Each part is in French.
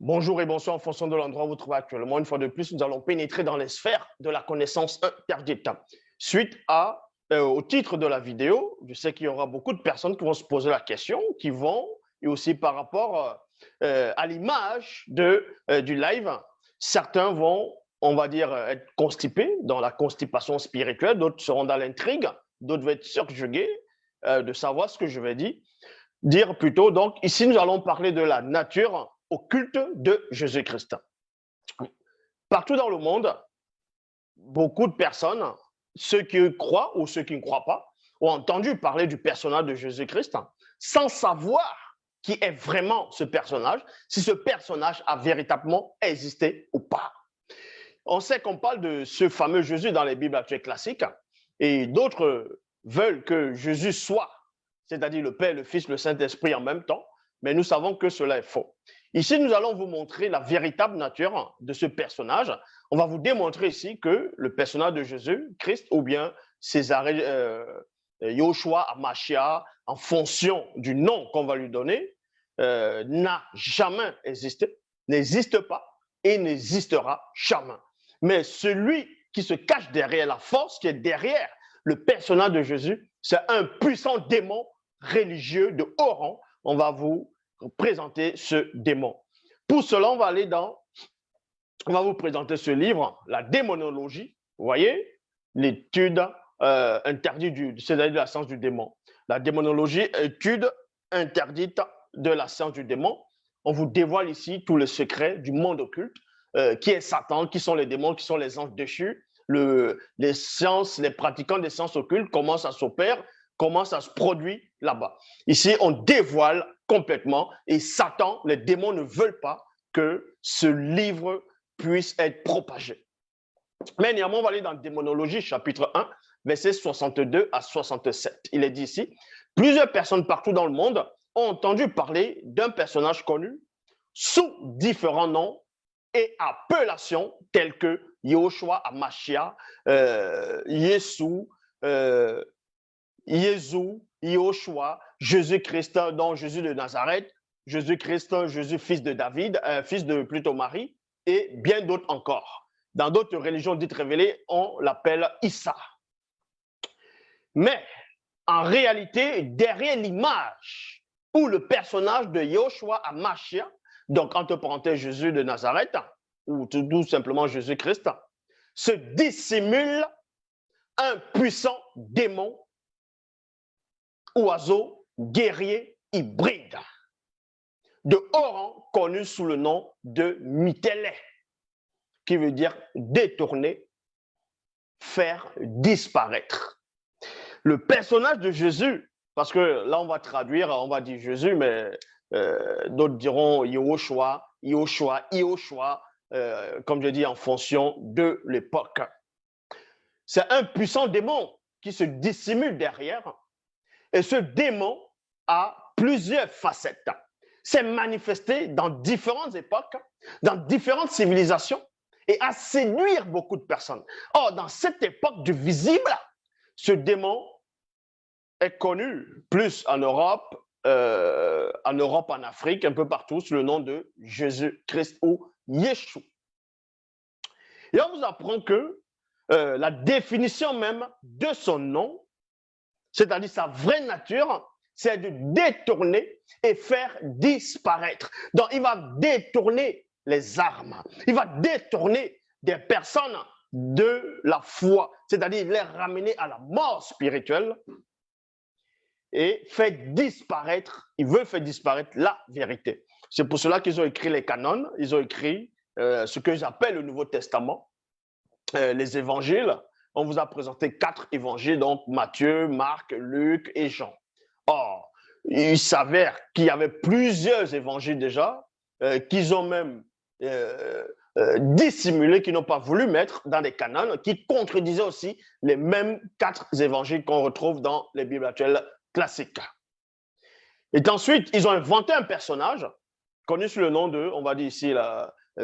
Bonjour et bonsoir en fonction de l'endroit où vous vous trouvez actuellement. Une fois de plus, nous allons pénétrer dans les sphères de la connaissance interdite. Au titre de la vidéo, je sais qu'il y aura beaucoup de personnes qui vont se poser la question, et aussi par rapport à l'image du live, certains vont, on va dire, être constipés dans la constipation spirituelle, d'autres seront dans l'intrigue, d'autres vont être subjugués de savoir ce que je vais dire plutôt. Donc, ici, nous allons parler de la nature occulte de Jésus-Christ. Partout dans le monde, beaucoup de personnes, ceux qui croient ou ceux qui ne croient pas, ont entendu parler du personnage de Jésus-Christ sans savoir qui est vraiment ce personnage, si ce personnage a véritablement existé ou pas. On sait qu'on parle de ce fameux Jésus dans les Bibles actuelles classiques et d'autres veulent que Jésus soit, c'est-à-dire le Père, le Fils, le Saint-Esprit en même temps, mais nous savons que cela est faux. Ici, nous allons vous montrer la véritable nature de ce personnage. On va vous démontrer ici que le personnage de Jésus-Christ ou bien Césarée, Yoshua, Amashia, en fonction du nom qu'on va lui donner, n'a jamais existé, n'existe pas et n'existera jamais. Mais celui qui se cache derrière la force, qui est derrière le personnage de Jésus, c'est un puissant démon religieux de haut rang. On va vous présenter ce démon. Pour cela, on va vous présenter ce livre, la démonologie, vous voyez, l'étude interdite, c'est-à-dire de la science du démon. La démonologie, étude interdite de la science du démon. On vous dévoile ici tous les secrets du monde occulte, qui est Satan, qui sont les démons, qui sont les anges déchus, les pratiquants des sciences occultes, comment ça s'opère, comment ça se produit là-bas. Ici, on dévoile complètement et Satan, les démons ne veulent pas que ce livre puisse être propagé. Mais néanmoins, on va aller dans Démonologie, chapitre 1, versets 62 à 67. Il est dit ici, plusieurs personnes partout dans le monde ont entendu parler d'un personnage connu sous différents noms et appellations telles que Yoshua, Amashia, Yesu, Jésus, Yoshua, Jésus-Christ, donc Jésus de Nazareth, Jésus-Christ, Jésus fils de David, fils de plutôt Marie, et bien d'autres encore. Dans d'autres religions dites révélées, on l'appelle Issa. Mais en réalité, derrière l'image ou le personnage de Yoshua Amashia, donc entre parenthèses Jésus de Nazareth, ou tout simplement Jésus-Christ, se dissimule un puissant démon, oiseau, guerrier, hybride, de haut rang, connu sous le nom de Mitélé, qui veut dire détourner, faire disparaître. Le personnage de Jésus, parce que là on va traduire, on va dire Jésus, mais d'autres diront Yoshua, comme je dis en fonction de l'époque. C'est un puissant démon qui se dissimule derrière. Et ce démon a plusieurs facettes. C'est manifesté dans différentes époques, dans différentes civilisations et à séduire beaucoup de personnes. Or, dans cette époque du visible, ce démon est connu plus en Europe, en Afrique, un peu partout, sous le nom de Jésus-Christ ou Yeshua. Et on vous apprend que la définition même de son nom, c'est-à-dire sa vraie nature, c'est de détourner et faire disparaître. Donc, il va détourner les armes. Il va détourner des personnes de la foi, c'est-à-dire les ramener à la mort spirituelle et faire disparaître, il veut faire disparaître la vérité. C'est pour cela qu'ils ont écrit les canons, ils ont écrit ce que j'appelle le Nouveau Testament, les évangiles. On vous a présenté 4 évangiles, donc Matthieu, Marc, Luc et Jean. Or, il s'avère qu'il y avait plusieurs évangiles déjà, qu'ils ont même dissimulés, qu'ils n'ont pas voulu mettre dans des canons, qui contredisaient aussi les mêmes 4 évangiles qu'on retrouve dans les Bibles actuelles classiques. Et ensuite, ils ont inventé un personnage, connu sous le nom de, on va dire ici,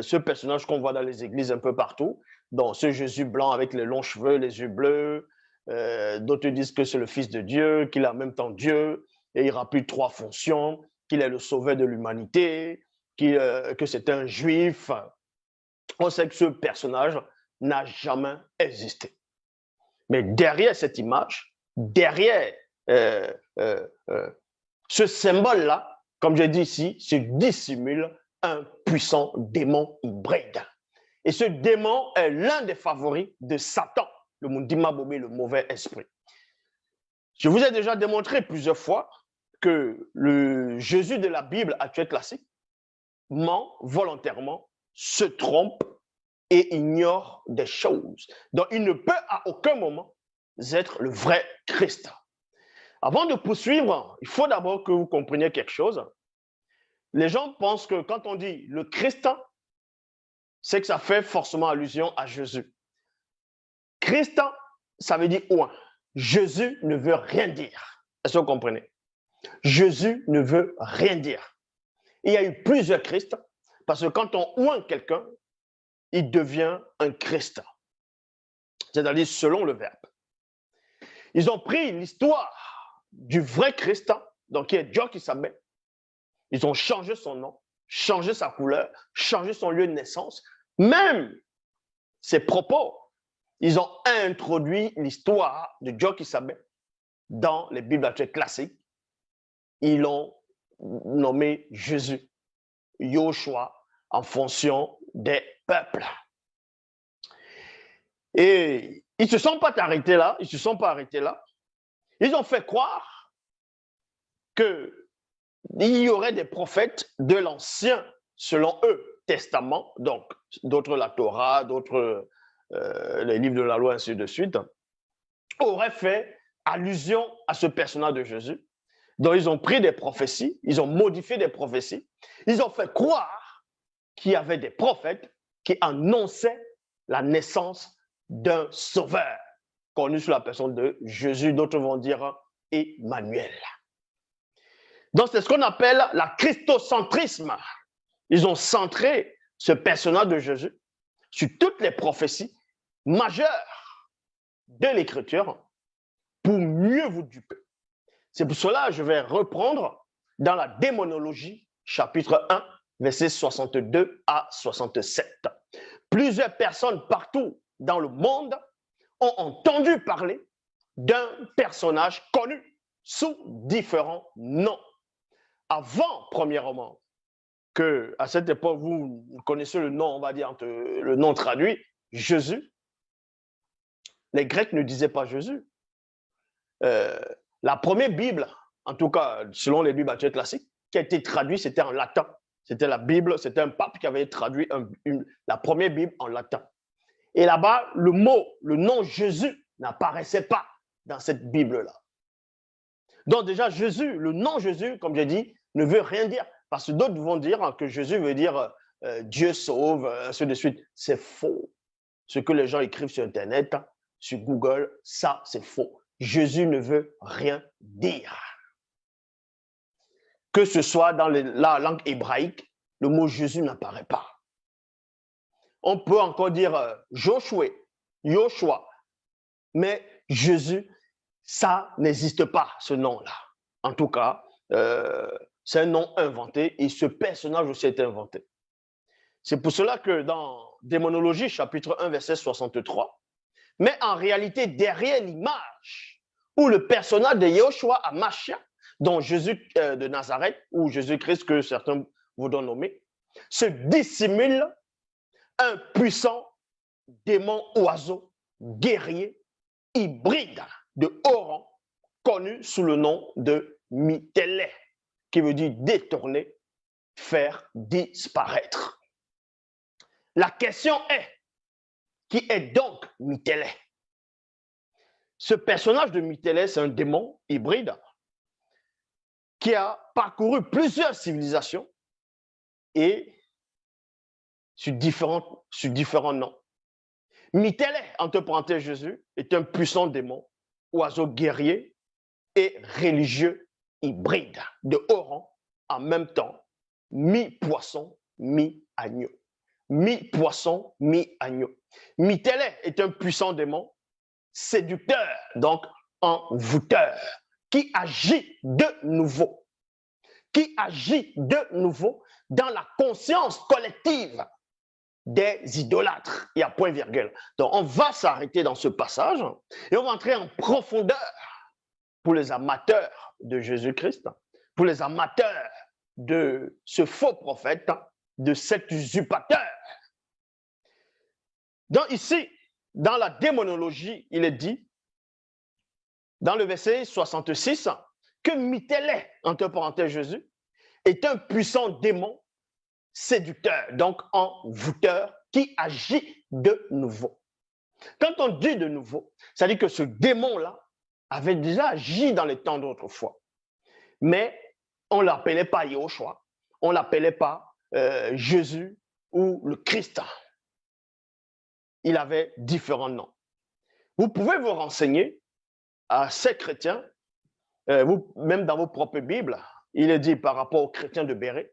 ce personnage qu'on voit dans les églises un peu partout, donc ce Jésus blanc avec les longs cheveux, les yeux bleus. D'autres disent que c'est le Fils de Dieu, qu'il est en même temps Dieu, et il remplit 3 fonctions, qu'il est le sauveur de l'humanité, que c'est un juif. On sait que ce personnage n'a jamais existé. Mais derrière cette image, derrière ce symbole-là, comme je dis ici, se dissimule un puissant démon hybride. Et ce démon est l'un des favoris de Satan, le Mundima Bobé, le mauvais esprit. Je vous ai déjà démontré plusieurs fois que le Jésus de la Bible actuelle classique ment volontairement, se trompe et ignore des choses. Donc, il ne peut à aucun moment être le vrai Christ. Avant de poursuivre, il faut d'abord que vous compreniez quelque chose. Les gens pensent que quand on dit le Christ, c'est que ça fait forcément allusion à Jésus. Christ, ça veut dire ouin. Jésus ne veut rien dire. Est-ce que vous comprenez? Jésus ne veut rien dire. Il y a eu plusieurs Christ parce que quand on oint quelqu'un, il devient un Christ. C'est-à-dire selon le verbe. Ils ont pris l'histoire du vrai Christ, donc qui est Dieu qui s'appelle. Ils ont changé son nom, changé sa couleur, changé son lieu de naissance. Même ses propos, ils ont introduit l'histoire de Dieu qui s'appelle dans les Bibles actuelles classiques. Ils l'ont nommé Jésus, Yoshua, en fonction des peuples. Et ils ne se sont pas arrêtés là, Ils ont fait croire qu'il y aurait des prophètes de l'Ancien, selon eux, Testament, donc d'autres la Torah, d'autres les livres de la loi, ainsi de suite, auraient fait allusion à ce personnage de Jésus. Donc, ils ont pris des prophéties, ils ont modifié des prophéties, ils ont fait croire qu'il y avait des prophètes qui annonçaient la naissance d'un sauveur, connu sous la personne de Jésus, d'autres vont dire Emmanuel. Donc, c'est ce qu'on appelle la christocentrisme. Ils ont centré ce personnage de Jésus sur toutes les prophéties majeures de l'Écriture pour mieux vous duper. C'est pour cela que je vais reprendre dans la démonologie, chapitre 1, versets 62 à 67. Plusieurs personnes partout dans le monde ont entendu parler d'un personnage connu sous différents noms. Avant, premièrement, que à cette époque, vous connaissez le nom, on va dire, le nom traduit, Jésus. Les Grecs ne disaient pas Jésus. La première Bible, en tout cas, selon les Bibles actuelles classiques, qui a été traduite, c'était en latin. C'était la Bible, c'était un pape qui avait traduit la première Bible en latin. Et là-bas, le nom Jésus n'apparaissait pas dans cette Bible-là. Donc déjà, Jésus, le nom Jésus, comme j'ai dit, ne veut rien dire. Parce que d'autres vont dire que Jésus veut dire Dieu sauve, ainsi de suite. C'est faux. Ce que les gens écrivent sur Internet, sur Google, ça, c'est faux. Jésus ne veut rien dire. Que ce soit dans la langue hébraïque, le mot Jésus n'apparaît pas. On peut encore dire Joshua, mais Jésus, ça n'existe pas, ce nom-là. En tout cas, c'est un nom inventé et ce personnage aussi est inventé. C'est pour cela que dans Démonologie, chapitre 1, verset 63, mais en réalité, derrière l'image où le personnage de Yahushua Hamashiach, dont Jésus de Nazareth, ou Jésus-Christ que certains voudront nommer, se dissimule un puissant démon oiseau, guerrier, hybride de haut rang, connu sous le nom de Mitélé, qui veut dire détourner, faire disparaître. La question est, qui est donc Mitélé? Ce personnage de Mitélé, c'est un démon hybride qui a parcouru plusieurs civilisations et sur différents noms. Mitélé, entre parenthèses Jésus, est un puissant démon, oiseau guerrier et religieux hybride de haut rang, en même temps, mi-poisson, mi-agneau. Mi-poisson, mi-agneau. Mitélé est un puissant démon, séducteur, donc envoûteur, qui agit de nouveau dans la conscience collective des idolâtres. Il y a point virgule. Donc, on va s'arrêter dans ce passage et on va entrer en profondeur pour les amateurs de Jésus-Christ, pour les amateurs de ce faux prophète, de cet usurpateur. Donc ici, dans la démonologie, il est dit, dans le verset 66, que Mythélé, entre parenthèses Jésus, est un puissant démon séducteur, donc envoûteur, qui agit de nouveau. Quand on dit de nouveau, ça dit que ce démon-là avait déjà agi dans les temps d'autrefois. Mais on ne l'appelait pas Yahushua, on ne l'appelait pas Jésus ou le Christ. Il avait différents noms. Vous pouvez vous renseigner à ces chrétiens, même dans vos propres Bibles, il est dit par rapport aux chrétiens de Bérée,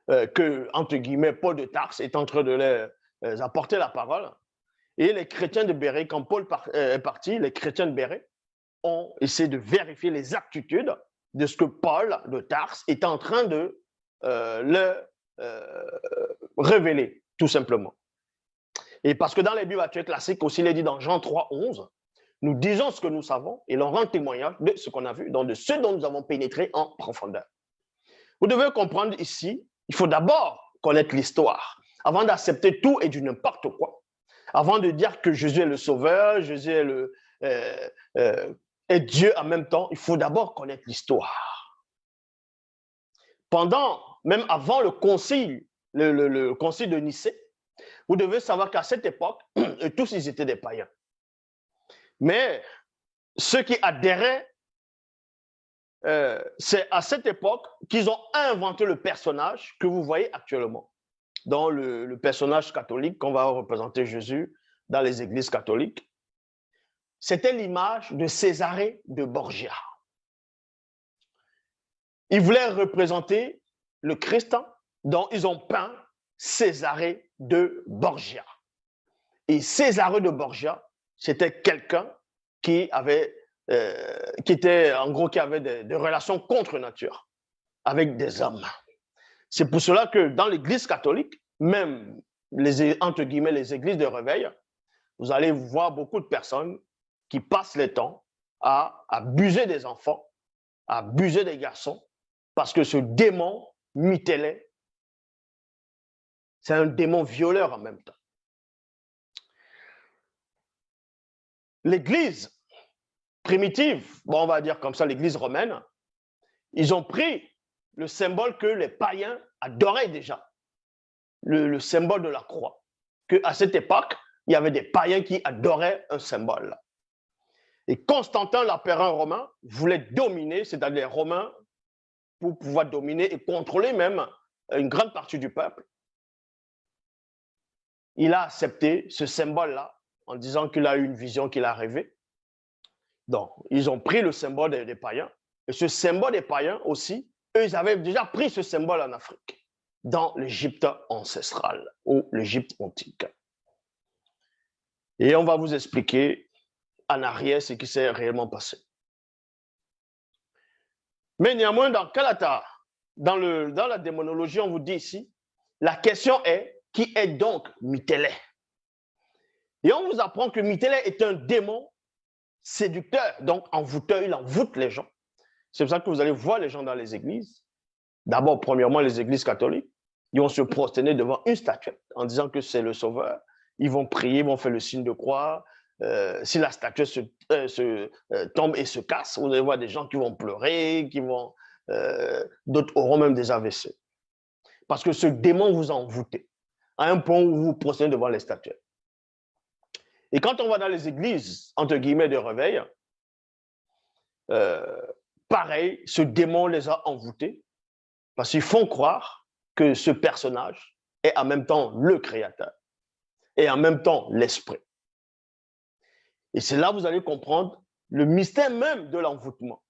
que, entre guillemets, Paul de Tarse est en train de leur apporter la parole. Et les chrétiens de Bérée, quand Paul est parti, les chrétiens de Bérée ont essayé de vérifier les aptitudes de ce que Paul de Tarse est en train de leur révéler, tout simplement. Et parce que dans les Bibles actuelles classiques, aussi, il est dit dans Jean 3, 11, nous disons ce que nous savons et l'on rend témoignage de ce qu'on a vu, donc de ce dont nous avons pénétré en profondeur. Vous devez comprendre ici, il faut d'abord connaître l'histoire, avant d'accepter tout et du n'importe quoi, avant de dire que Jésus est le Sauveur, Jésus est Dieu en même temps, il faut d'abord connaître l'histoire. Même avant le concile, le concile de Nicée, vous devez savoir qu'à cette époque, tous ils étaient des païens. Mais ceux qui adhéraient, c'est à cette époque qu'ils ont inventé le personnage que vous voyez actuellement. Dans le personnage catholique qu'on va représenter Jésus dans les églises catholiques. C'était l'image de Césarée de Borgia. Ils voulaient représenter le Christ, dont ils ont peint Césarée de Borgia. Et Césarée de Borgia, c'était quelqu'un qui avait des relations contre nature avec des hommes. C'est pour cela que dans l'église catholique, même entre guillemets les églises de réveil, vous allez voir beaucoup de personnes qui passent le temps à abuser des enfants, à abuser des garçons, parce que ce démon Mythélé, c'est un démon violeur en même temps. L'église primitive, on va dire comme ça, l'église romaine, ils ont pris le symbole que les païens adoraient déjà, le symbole de la croix. Qu'à cette époque, il y avait des païens qui adoraient un symbole. Et Constantin, l'empereur romain, voulait dominer, c'est-à-dire les Romains, pour pouvoir dominer et contrôler même une grande partie du peuple. Il a accepté ce symbole-là en disant qu'il a eu une vision qu'il a rêvée. Donc, ils ont pris le symbole des païens. Et ce symbole des païens aussi, eux, ils avaient déjà pris ce symbole en Afrique, dans l'Égypte ancestrale ou l'Égypte antique. Et on va vous expliquer en arrière ce qui s'est réellement passé. Mais néanmoins, dans Kalata, dans la démonologie, on vous dit ici, la question est, qui est donc Mythélé? Et on vous apprend que Mythélé est un démon séducteur, donc envoûteur, il envoûte les gens. C'est pour ça que vous allez voir les gens dans les églises. D'abord, premièrement, les églises catholiques, ils vont se prosterner devant une statuette en disant que c'est le Sauveur. Ils vont prier, ils vont faire le signe de croix. Si la statuette tombe et se casse, vous allez voir des gens qui vont pleurer, d'autres auront même des AVC. Parce que ce démon vous a envoûté, à un point où vous vous prosternez devant les statuettes. Et quand on va dans les églises, entre guillemets, de réveil, pareil, ce démon les a envoûtés, parce qu'ils font croire que ce personnage est en même temps le créateur et en même temps l'esprit. Et c'est là que vous allez comprendre le mystère même de l'envoûtement.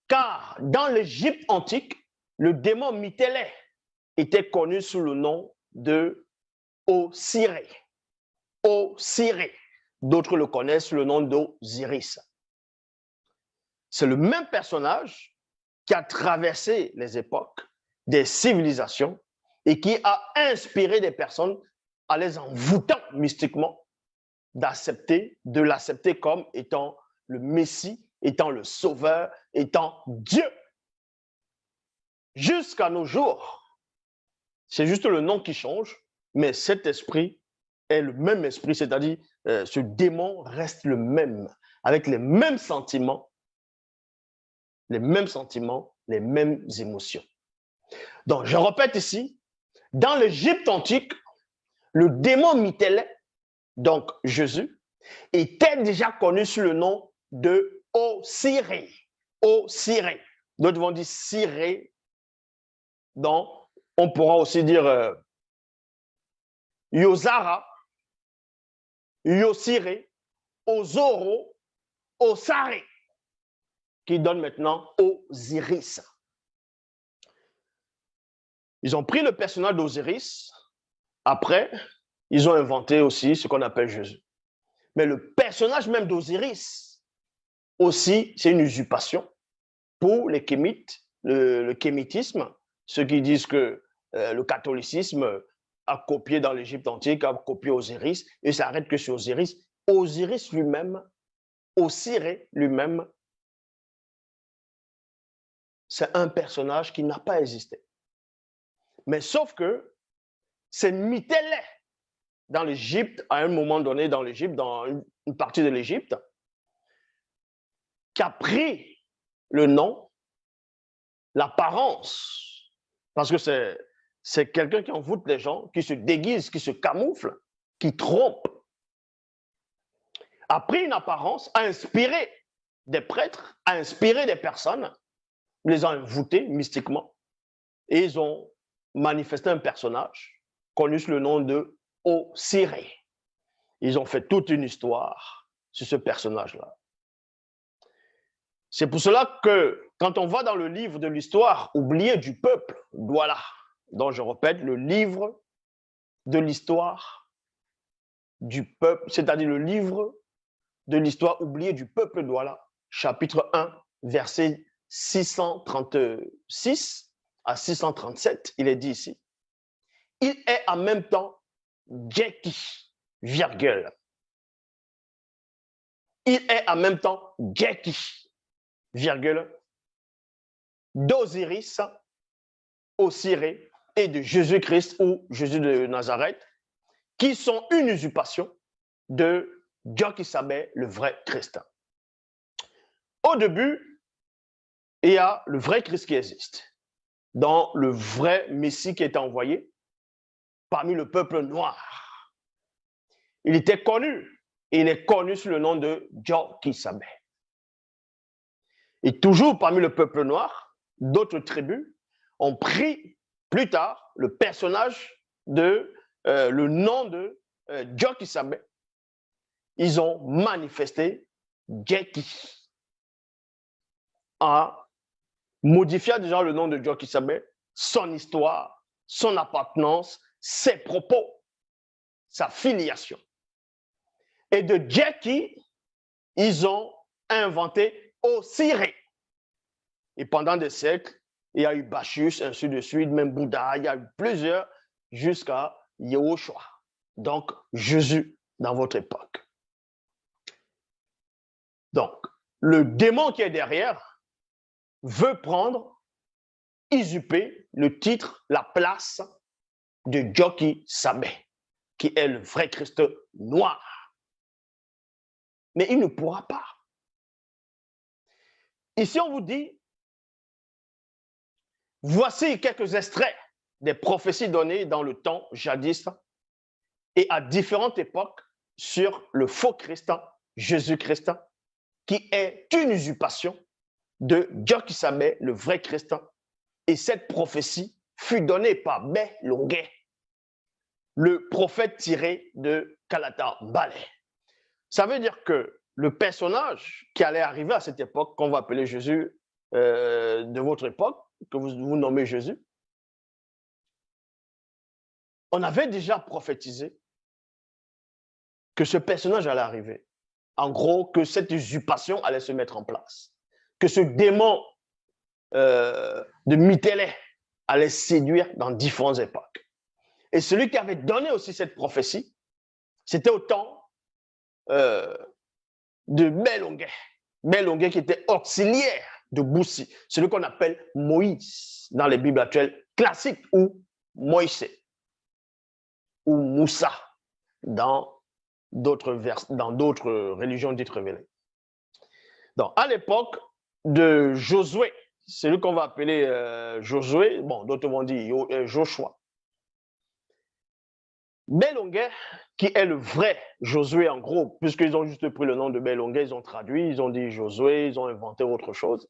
Car dans l'Égypte antique, le démon Mythélé était connu sous le nom de Osiré. Osiré. D'autres le connaissent sous le nom d'Osiris. C'est le même personnage qui a traversé les époques, des civilisations, et qui a inspiré des personnes en les envoûtant mystiquement de l'accepter comme étant le Messie, étant le Sauveur, étant Dieu. Jusqu'à nos jours, c'est juste le nom qui change, mais cet esprit est le même esprit, c'est-à-dire ce démon reste le même, avec les mêmes sentiments, les mêmes émotions. Donc, je répète ici, dans l'Égypte antique, le démon Mythélè, donc Jésus, était déjà connu sous le nom de Osiré. Osiré. D'autres vont dire Siré. Donc, on pourra aussi dire Yozara, Yosiré, Ozoro, Osaré, qui donne maintenant Osiris. Ils ont pris le personnage d'Osiris. Après, ils ont inventé aussi ce qu'on appelle Jésus. Mais le personnage même d'Osiris, aussi, c'est une usurpation pour les kémites, le kémitisme, ceux qui disent que le catholicisme a copié dans l'Égypte antique, a copié Osiris, et ça s'arrête que sur Osiris. Osiris lui-même, Osiré lui-même, c'est un personnage qui n'a pas existé. Mais sauf que c'est Mythélè dans l'Égypte, à un moment donné dans l'Égypte, dans une partie de l'Égypte, qui a pris le nom, l'apparence, parce que c'est quelqu'un qui envoûte les gens, qui se déguise, qui se camoufle, qui trompe, a pris une apparence, a inspiré des prêtres, a inspiré des personnes, les a envoûtés mystiquement, et ils ont manifesté un personnage connu sous le nom de Osiré. Ils ont fait toute une histoire sur ce personnage-là. C'est pour cela que quand on va dans le livre de l'histoire oubliée du peuple, Douala, dont je répète, le livre de l'histoire du peuple, c'est-à-dire le livre de l'histoire oubliée du peuple Douala, chapitre 1, verset 636 à 637, il est dit ici, il est en même temps Djeki, virgule. Il est en même temps Djeki, virgule, d'Osiris, Osiré et de Jésus-Christ ou Jésus de Nazareth, qui sont une usurpation de Djokisabé, le vrai Christ. Au début, il y a le vrai Christ qui existe, dans le vrai Messie qui est envoyé parmi le peuple noir. Il était connu, et il est connu sous le nom de Djokisabé. Et toujours parmi le peuple noir, d'autres tribus ont pris plus tard le personnage le nom de Djokisabé. Ils ont manifesté Djeki en modifiant déjà le nom de Djokisabé, son histoire, son appartenance, ses propos, sa filiation. Et de Djeki, ils ont inventé Osiré. Et pendant des siècles, il y a eu Bacchus, ainsi de suite, même Bouddha, il y a eu plusieurs, jusqu'à Yahushua, donc Jésus dans votre époque. Donc, le démon qui est derrière veut prendre, usurper le titre, la place de Djokisabé, qui est le vrai Christ noir. Mais il ne pourra pas. Ici, on vous dit, voici quelques extraits des prophéties données dans le temps jadis et à différentes époques sur le faux Christ, Jésus-Christ, qui est une usurpation de Djokisabé, le vrai Christ. Et cette prophétie fut donnée par Bé Longuet, le prophète tiré de Kalata Balé. Ça veut dire que le personnage qui allait arriver à cette époque, qu'on va appeler Jésus de votre époque, que vous nommez Jésus, on avait déjà prophétisé que ce personnage allait arriver. En gros, que cette usurpation allait se mettre en place. que ce démon de Mythélé allait séduire dans différentes époques. Et celui qui avait donné aussi cette prophétie, c'était au temps de Belongué. Belongué qui était auxiliaire de Boussi, celui qu'on appelle Moïse dans les Bibles actuelles classiques, ou Moïse, ou Moussa dans d'autres religions dites révélées. Donc, à l'époque de Josué, celui qu'on va appeler Josué, bon, d'autres vont dire Joshua. Belongué, qui est le vrai Josué en gros, puisqu'ils ont juste pris le nom de Belongué, ils ont traduit, ils ont dit Josué, ils ont inventé autre chose.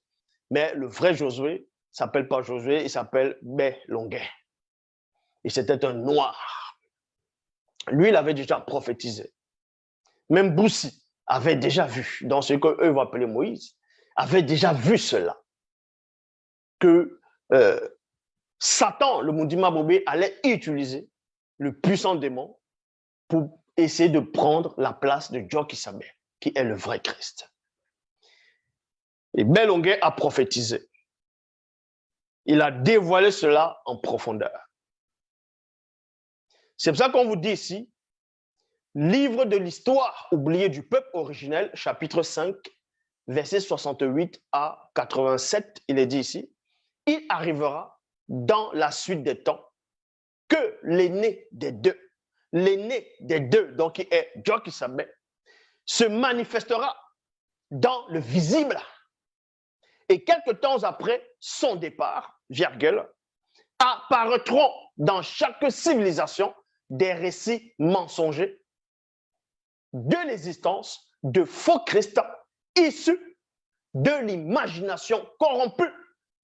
Mais le vrai Josué ne s'appelle pas Josué, il s'appelle Belongué. Et c'était un noir. Lui, il avait déjà prophétisé. Même Boussi avait déjà vu, dans ce qu'eux vont appeler Moïse, avait déjà vu cela. Que Satan, le Mundima Bobé, allait utiliser le puissant démon pour essayer de prendre la place de Djokisabé, qui est le vrai Christ. Et Belongué a prophétisé. Il a dévoilé cela en profondeur. C'est pour ça qu'on vous dit ici, livre de l'histoire oubliée du peuple originel, chapitre 5, versets 68 à 87, il est dit ici, il arrivera dans la suite des temps que l'aîné des deux, donc qui est Djokisabé, se manifestera dans le visible. Et quelques temps après son départ, virgule, apparaîtront dans chaque civilisation des récits mensongers de l'existence de faux Christ issus de l'imagination corrompue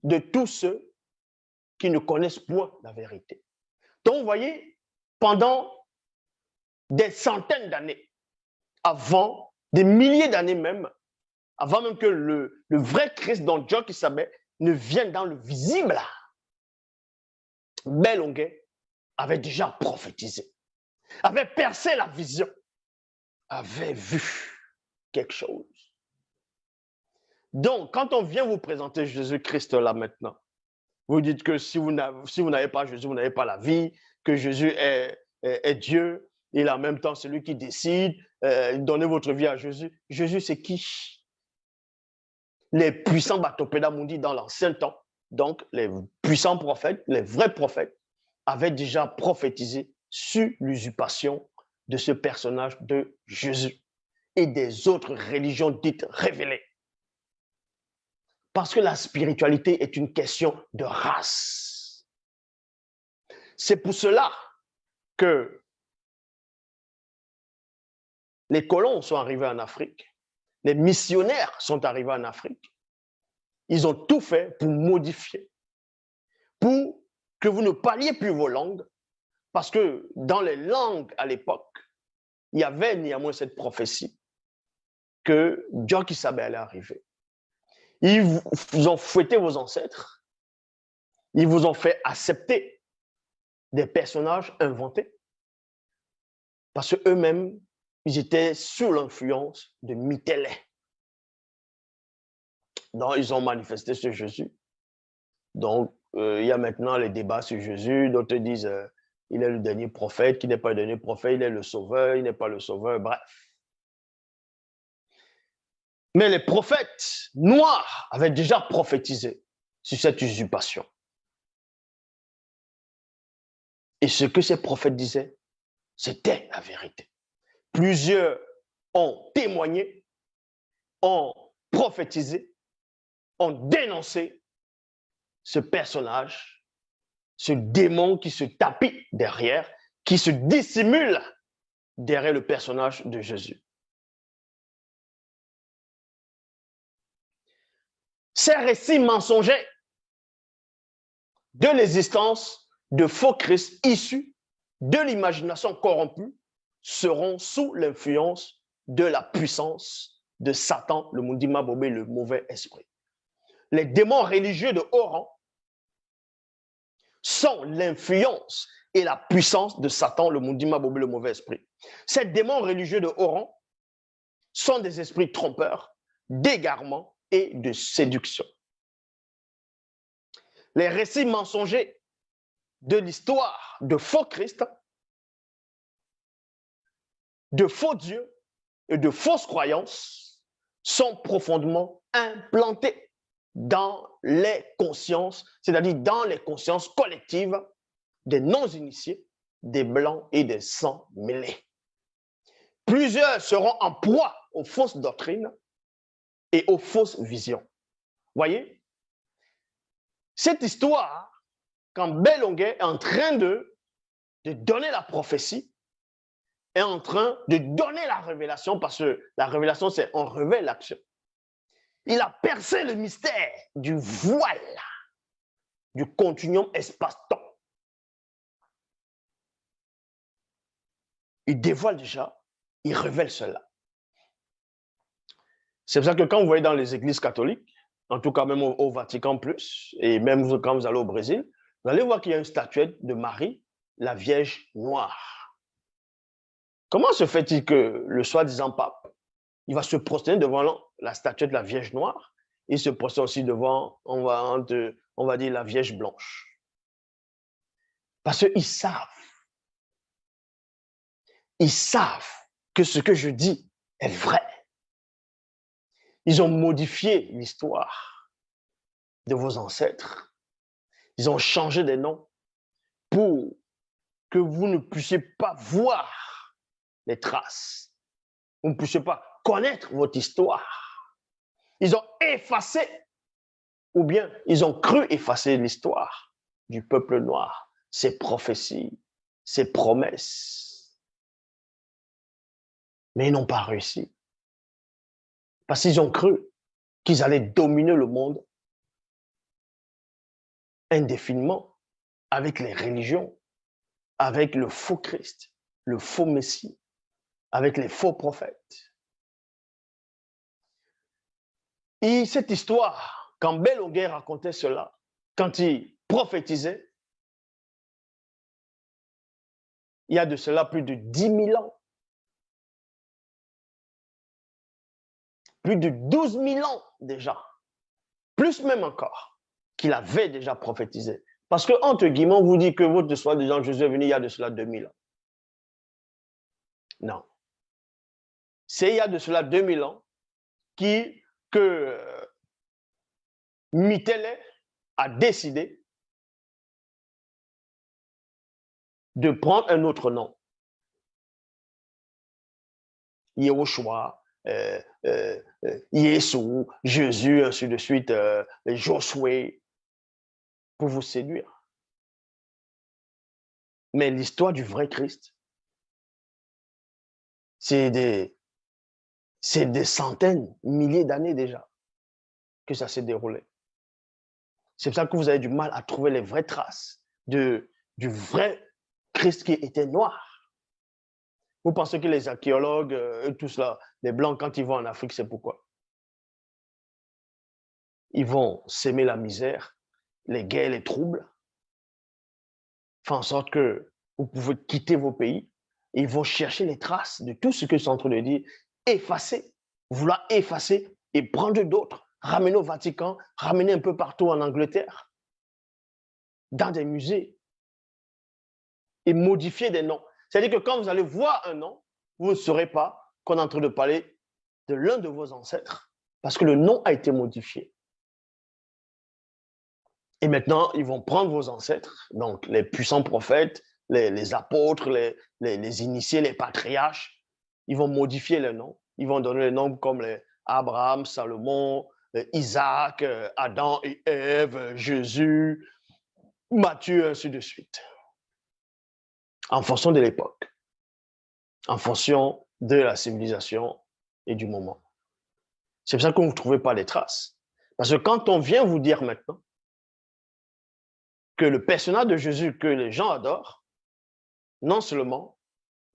de tous ceux qui ne connaissent point la vérité. Donc, vous voyez, pendant des centaines d'années, avant, des milliers d'années même, avant même que le vrai Christ dont Djokisabé ne vienne dans le visible, Belongué avait déjà prophétisé, avait percé la vision, avait vu quelque chose. Donc, quand on vient vous présenter Jésus-Christ là maintenant, vous dites que si vous n'avez pas Jésus, vous n'avez pas la vie, que Jésus est Dieu, il est en même temps celui qui décide, donnez votre vie à Jésus. Jésus, c'est qui? Les puissants Batopéda Mundi dans l'ancien temps, donc les puissants prophètes, les vrais prophètes, avaient déjà prophétisé sur l'usurpation de ce personnage de Jésus et des autres religions dites révélées. Parce que la spiritualité est une question de race. C'est pour cela que les colons sont arrivés en Afrique, les missionnaires sont arrivés en Afrique. Ils ont tout fait pour modifier, pour que vous ne parliez plus vos langues, parce que dans les langues à l'époque, il y avait néanmoins cette prophétie que Djokisabé allait arriver. Ils vous ont fouetté vos ancêtres, ils vous ont fait accepter des personnages inventés, parce qu'eux-mêmes, ils étaient sous l'influence de Mythélé. Donc, ils ont manifesté sur Jésus. Donc, il y a maintenant les débats sur Jésus. D'autres disent il est le dernier prophète, qui n'est pas le dernier prophète, il est le sauveur, il n'est pas le sauveur, bref. Mais les prophètes noirs avaient déjà prophétisé sur cette usurpation. Et ce que ces prophètes disaient, c'était la vérité. Plusieurs ont témoigné, ont prophétisé, ont dénoncé ce personnage, ce démon qui se tapit derrière, qui se dissimule derrière le personnage de Jésus. Ces récits mensongers de l'existence de faux Christ issus de l'imagination corrompue seront sous l'influence de la puissance de Satan, le Mundima Bobé, le mauvais esprit. Les démons religieux de haut rang sont l'influence et la puissance de Satan, le Mundima Bobé, le mauvais esprit. Ces démons religieux de haut rang sont des esprits trompeurs, d'égarement, et de séduction. Les récits mensongers de l'histoire de faux Christ, de faux dieux et de fausses croyances sont profondément implantés dans les consciences, c'est-à-dire dans les consciences collectives des non-initiés, des blancs et des sans mêlés. Plusieurs seront en proie aux fausses doctrines et aux fausses visions. Voyez, cette histoire, quand Bélonguet est en train de donner la prophétie, est en train de donner la révélation, parce que la révélation, c'est on révèle l'action. Il a percé le mystère du voile, du continuum espace-temps. Il dévoile déjà, il révèle cela. C'est pour ça que quand vous voyez dans les églises catholiques, en tout cas même au Vatican plus, et même quand vous allez au Brésil, vous allez voir qu'il y a une statuette de Marie, la Vierge noire. Comment se fait-il que le soi-disant pape, il va se prosterner devant la statuette de la Vierge noire, il se prosterne aussi devant, on va dire, la Vierge blanche? Parce qu'ils savent que ce que je dis est vrai. Ils ont modifié l'histoire de vos ancêtres. Ils ont changé des noms pour que vous ne puissiez pas voir les traces. Vous ne puissiez pas connaître votre histoire. Ils ont effacé, ou bien ils ont cru effacer l'histoire du peuple noir, ses prophéties, ses promesses. Mais ils n'ont pas réussi. Parce qu'ils ont cru qu'ils allaient dominer le monde indéfiniment avec les religions, avec le faux Christ, le faux Messie, avec les faux prophètes. Et cette histoire, quand Bélonguet racontait cela, quand il prophétisait, il y a de cela plus de 10 000 ans. Plus de 12 000 ans déjà, plus même encore, qu'il avait déjà prophétisé. Parce que, entre guillemets, on vous dit que votre soi-disant Jésus est venu il y a de cela 2000 ans. Non. C'est il y a de cela 2000 ans que Michelet a décidé de prendre un autre nom. Yehoshua, Jésus, Jésus, ainsi de suite, Josué, pour vous séduire. Mais l'histoire du vrai Christ, c'est des centaines, milliers d'années déjà que ça s'est déroulé. C'est pour ça que vous avez du mal à trouver les vraies traces du vrai Christ qui était noir. Vous pensez que les archéologues, tout cela, les Blancs, quand ils vont en Afrique, c'est pourquoi? Ils vont s'aimer la misère, les guerres, les troubles, faire en sorte que vous pouvez quitter vos pays. Ils vont chercher les traces de tout ce que sont en train de dire, effacer, vouloir effacer et prendre d'autres, ramener au Vatican, ramener un peu partout en Angleterre, dans des musées, et modifier des noms. C'est-à-dire que quand vous allez voir un nom, vous ne saurez pas qu'on est en train de parler de l'un de vos ancêtres, parce que le nom a été modifié. Et maintenant, ils vont prendre vos ancêtres, donc les puissants prophètes, les apôtres, les initiés, les patriarches, ils vont modifier les noms. Ils vont donner les noms comme les Abraham, Salomon, Isaac, Adam et Ève, Jésus, Matthieu, ainsi de suite. En fonction de l'époque, en fonction de la civilisation et du moment. C'est pour ça que vous ne trouvez pas les traces. Parce que quand on vient vous dire maintenant que le personnage de Jésus que les gens adorent, non seulement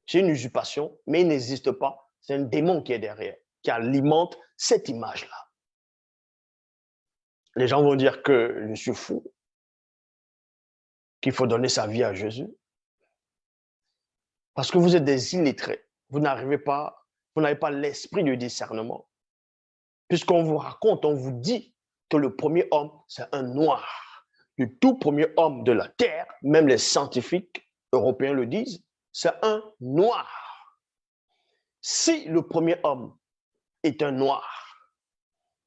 c'est une usurpation, mais il n'existe pas. C'est un démon qui est derrière, qui alimente cette image-là. Les gens vont dire que je suis fou, qu'il faut donner sa vie à Jésus. Parce que vous êtes des illettrés. Vous n'avez pas l'esprit du discernement. puisqu'on vous raconte, on vous dit que le premier homme, c'est un noir. Le tout premier homme de la Terre, même les scientifiques européens le disent, c'est un noir. Si le premier homme est un noir,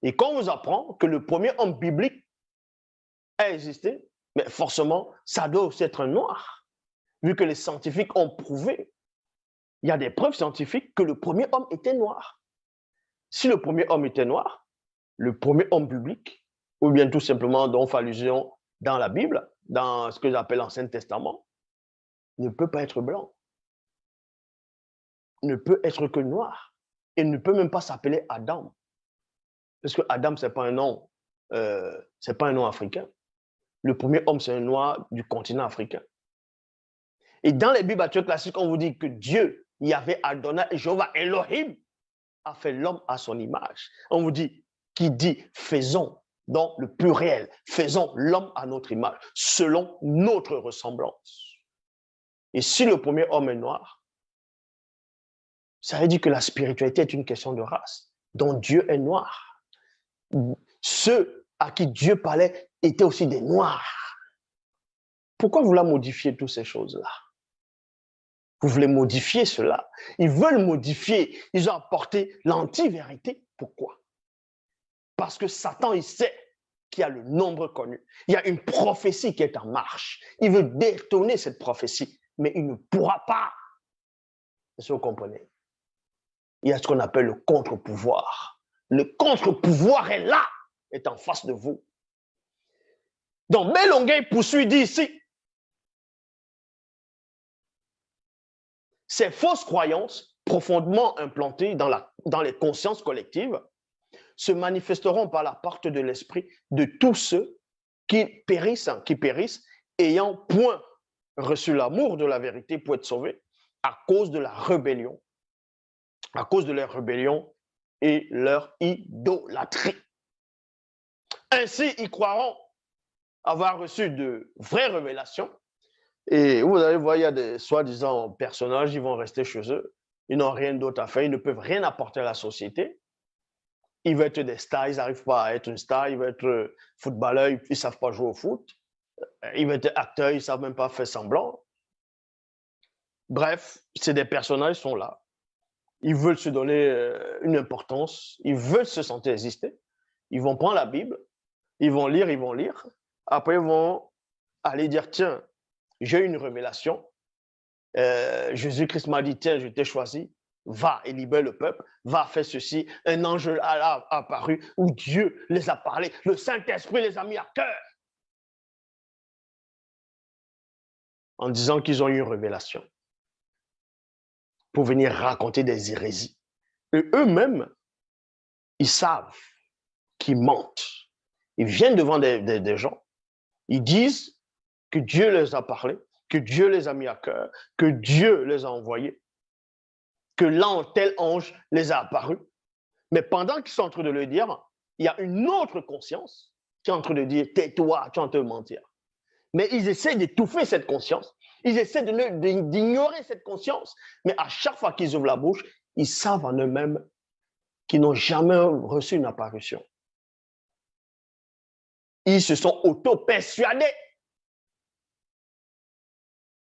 et qu'on vous apprend que le premier homme biblique a existé, mais forcément, ça doit aussi être un noir, vu que les scientifiques ont prouvé, il y a des preuves scientifiques que le premier homme était noir. Si le premier homme était noir, le premier homme biblique, ou bien tout simplement dont on fait allusion dans la Bible, dans ce que j'appelle l'Ancien Testament, ne peut pas être blanc, ne peut être que noir, et ne peut même pas s'appeler Adam. Parce que Adam, ce n'est pas un nom, c'est pas un nom africain. Le premier homme, c'est un noir du continent africain. Et dans les Bibles classiques, on vous dit que Dieu, Yahvé, Adonai, Jéhovah, Elohim, a fait l'homme à son image. On vous dit, qui dit, faisons, dans le pluriel, faisons l'homme à notre image, selon notre ressemblance. Et si le premier homme est noir, ça veut dire que la spiritualité est une question de race, dont Dieu est noir. Ceux à qui Dieu parlait étaient aussi des noirs. Pourquoi vous la modifiez toutes ces choses-là? Vous voulez modifier cela. Ils veulent modifier. Ils ont apporté l'anti-vérité. Pourquoi? Parce que Satan, il sait qu'il y a le nombre connu. Il y a une prophétie qui est en marche. Il veut détourner cette prophétie, mais il ne pourra pas. Est-ce que vous comprenez? Il y a ce qu'on appelle le contre-pouvoir. Le contre-pouvoir est là, est en face de vous. Donc, Belonguet poursuit, dit ici, ces fausses croyances profondément implantées dans les consciences collectives se manifesteront par la porte de l'esprit de tous ceux qui périssent, ayant point reçu l'amour de la vérité pour être sauvés à cause de la rébellion, à cause de leur rébellion et leur idolâtrie. Ainsi, ils croiront avoir reçu de vraies révélations. Et vous allez voir, il y a des soi-disant personnages, ils vont rester chez eux. Ils n'ont rien d'autre à faire, ils ne peuvent rien apporter à la société. Ils veulent être des stars, ils n'arrivent pas à être une star. Ils veulent être footballeurs, ils ne savent pas jouer au foot. Ils veulent être acteurs, ils ne savent même pas faire semblant. Bref, c'est des personnages qui sont là. Ils veulent se donner une importance, ils veulent se sentir exister. Ils vont prendre la Bible, ils vont lire. Après, ils vont aller dire, tiens, j'ai une révélation. Jésus-Christ m'a dit, tiens, je t'ai choisi. Va et libère le peuple. Va faire ceci. Un ange a apparu où Dieu les a parlé. Le Saint-Esprit les a mis à cœur. En disant qu'ils ont eu une révélation. Pour venir raconter des hérésies. Et eux-mêmes, ils savent qu'ils mentent. Ils viennent devant des gens. Ils disent que Dieu les a parlé, que Dieu les a mis à cœur, que Dieu les a envoyés, que tel ange les a apparus. Mais pendant qu'ils sont en train de le dire, il y a une autre conscience qui est en train de dire, tais-toi, tu es en train de mentir. Mais ils essaient d'étouffer cette conscience. Ils essaient d'ignorer cette conscience. Mais à chaque fois qu'ils ouvrent la bouche, ils savent en eux-mêmes qu'ils n'ont jamais reçu une apparition. Ils se sont auto-persuadés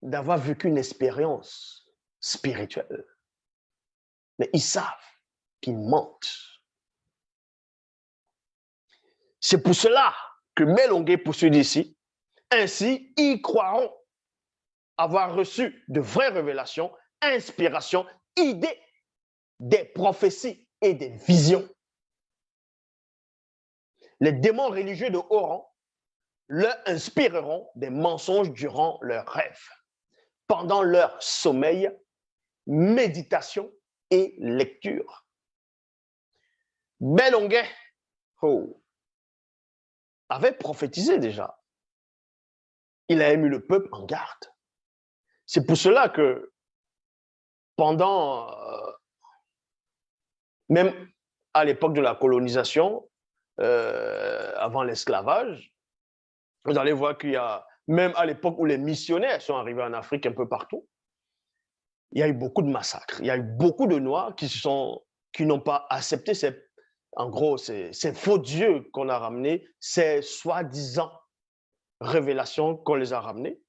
d'avoir vécu une expérience spirituelle. Mais ils savent qu'ils mentent. C'est pour cela que Belonguet poursuit ici. Ainsi, ils croiront avoir reçu de vraies révélations, inspirations, idées, des prophéties et des visions. Les démons religieux de haut rang leur inspireront des mensonges durant leurs rêves, pendant leur sommeil, méditation et lecture. Belonguet avait prophétisé déjà. Il a mis le peuple en garde. C'est pour cela que pendant, même à l'époque de la colonisation, avant l'esclavage, vous allez voir qu'il y a, même à l'époque où les missionnaires sont arrivés en Afrique un peu partout, il y a eu beaucoup de massacres. Il y a eu beaucoup de Noirs qui n'ont pas accepté En gros, c'est faux dieux qu'on a ramenés, c'est soi-disant révélations qu'on les a ramenés.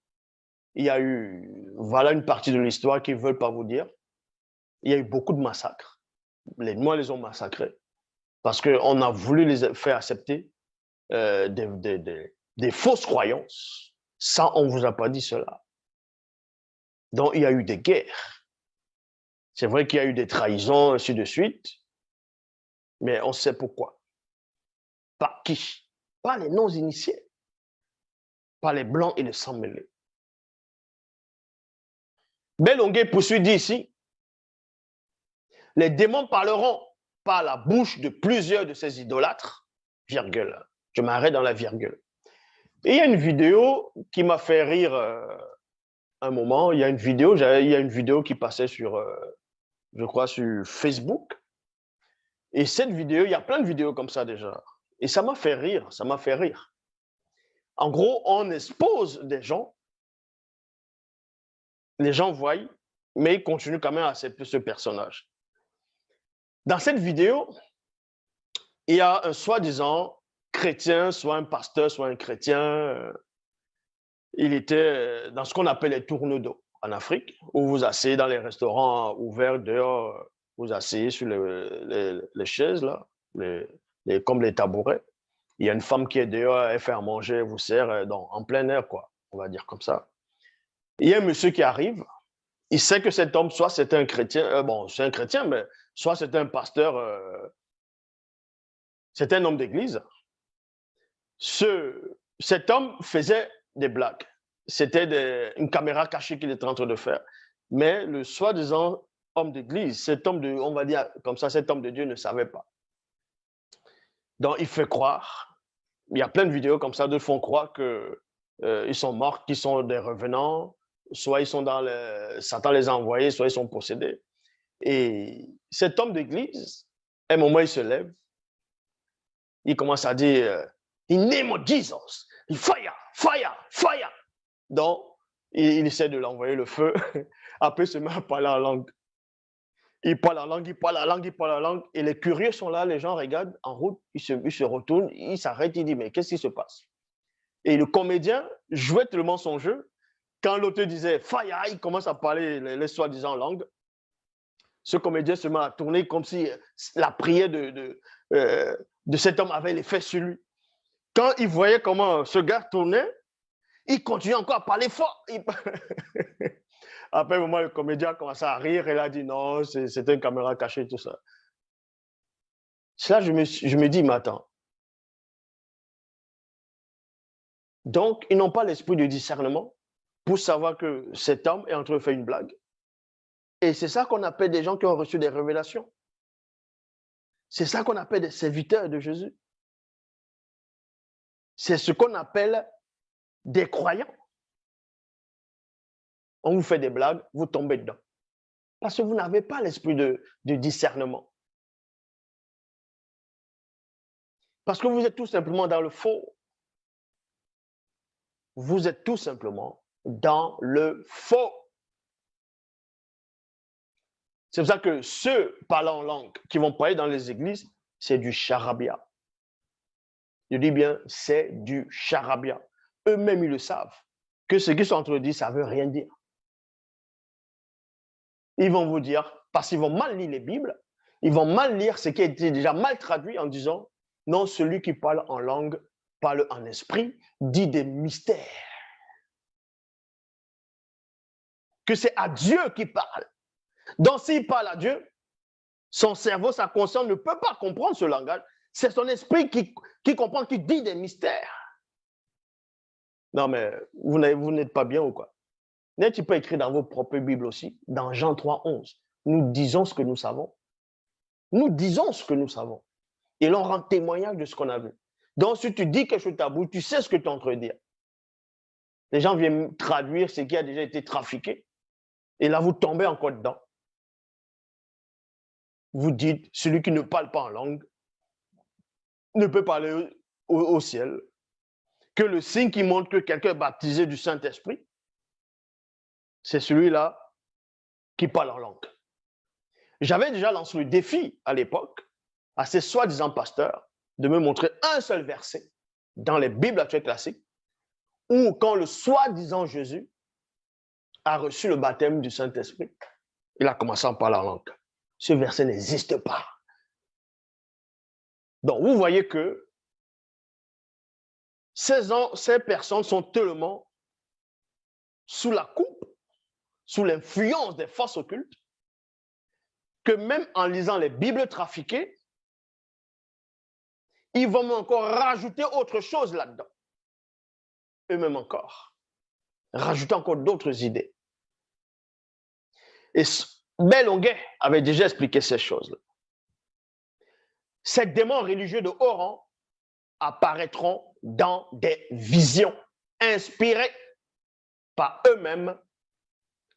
Il y a eu, voilà une partie de l'histoire qu'ils ne veulent pas vous dire. Il y a eu beaucoup de massacres. Les Noirs les ont massacrés parce qu'on a voulu les faire accepter des fausses croyances. Ça, on ne vous a pas dit cela. Donc, il y a eu des guerres. C'est vrai qu'il y a eu des trahisons, ainsi de suite, mais on sait pourquoi. Par qui? Pas les non-initiés, pas les blancs et les sans-mêlés. Belongué poursuit d'ici. Les démons parleront par la bouche de plusieurs de ces idolâtres, virgule. Je m'arrête dans la virgule. Et il y a une vidéo qui m'a fait rire un moment. Il y a une vidéo qui passait sur, je crois, sur Facebook. Et cette vidéo, il y a plein de vidéos comme ça déjà. Et ça m'a fait rire, ça m'a fait rire. En gros, on expose des gens, les gens voient, mais ils continuent quand même à accepter ce personnage. Dans cette vidéo, il y a un soi-disant chrétien, soit un pasteur, soit un chrétien. Il était dans ce qu'on appelle les tournes d'eau en Afrique, où vous asseyez dans les restaurants ouverts dehors, vous asseyez sur les chaises, là, comme les tabourets. Il y a une femme qui est dehors, elle fait à manger, elle vous sert en plein air, quoi, on va dire comme ça. Il y a un monsieur qui arrive, il sait que cet homme, soit c'est un chrétien, bon, c'est un chrétien, mais soit c'est un pasteur, c'est un homme d'église. Cet homme faisait des blagues. C'était une caméra cachée qu'il était en train de faire. Mais le soi-disant homme d'église, cet homme de, on va dire comme ça, cet homme de Dieu ne savait pas. Donc, il fait croire, il y a plein de vidéos comme ça, de font croire qu'ils sont morts, qu'ils sont des revenants, soit ils sont dans le... Satan les a envoyés, soit ils sont possédés. Et cet homme d'église, à un moment, il se lève, il commence à dire In name of Jesus, fire, fire, fire. Donc, il essaie de l'envoyer le feu. Après, il se met à parler en langue. Il parle en langue, il parle en langue, il parle en langue. Et les curieux sont là, les gens regardent en route, ils se retournent, ils s'arrêtent, ils disent mais qu'est-ce qui se passe? Et le comédien jouait tellement son jeu, quand l'auteur disait fire, il commence à parler les soi-disant langues. Ce comédien se met à tourner comme si la prière de cet homme avait l'effet sur lui. Quand il voyait comment ce gars tournait, il continuait encore à parler fort. Après, un moment, le comédien a commencé à rire et il a dit non, c'est une caméra cachée, tout ça. Là, je me dis, mais attends. Donc, ils n'ont pas l'esprit de discernement pour savoir que cet homme est en train de faire une blague. Et c'est ça qu'on appelle des gens qui ont reçu des révélations. C'est ça qu'on appelle des serviteurs de Jésus. C'est ce qu'on appelle des croyants. On vous fait des blagues, vous tombez dedans. Parce que vous n'avez pas l'esprit de discernement. Parce que vous êtes tout simplement dans le faux. Vous êtes tout simplement dans le faux. C'est pour ça que ceux parlant en langue qui vont parler dans les églises, c'est du charabia. Je dis bien, c'est du charabia. Eux-mêmes, ils le savent. Que ce qu'ils sont en train de dire, ça ne veut rien dire. Ils vont vous dire, parce qu'ils vont mal lire les Bibles, ils vont mal lire ce qui a été déjà mal traduit en disant, non, celui qui parle en langue, parle en esprit, dit des mystères. Que c'est à Dieu qui parle. Donc, s'il parle à Dieu, son cerveau, sa conscience ne peut pas comprendre ce langage. C'est son esprit qui comprend, qui dit des mystères. Non, mais vous n'êtes pas bien ou quoi? N'est-ce pas écrit dans vos propres Bibles aussi, dans Jean 3, 11. Nous disons ce que nous savons. Nous disons ce que nous savons. Et l'on rend témoignage de ce qu'on a vu. Donc, si tu dis quelque chose de tabou, tu sais ce que tu es en train de dire. Les gens viennent traduire ce qui a déjà été trafiqué. Et là, vous tombez encore dedans. Vous dites, celui qui ne parle pas en langue ne peut pas aller au ciel. Que le signe qui montre que quelqu'un est baptisé du Saint-Esprit, c'est celui-là qui parle en langue. J'avais déjà lancé le défi à l'époque à ces soi-disant pasteurs de me montrer un seul verset dans les Bibles actuelles classiques où quand le soi-disant Jésus a reçu le baptême du Saint-Esprit, il a commencé à parler en langue. Ce verset n'existe pas. Donc, vous voyez que ces personnes sont tellement sous la coupe, sous l'influence des forces occultes, que même en lisant les Bibles trafiquées, ils vont encore rajouter autre chose là-dedans. Eux-mêmes encore. Rajouter encore d'autres idées. Et Bellonguet avait déjà expliqué ces choses-là. Ces démons religieux de haut rang apparaîtront dans des visions inspirées par eux-mêmes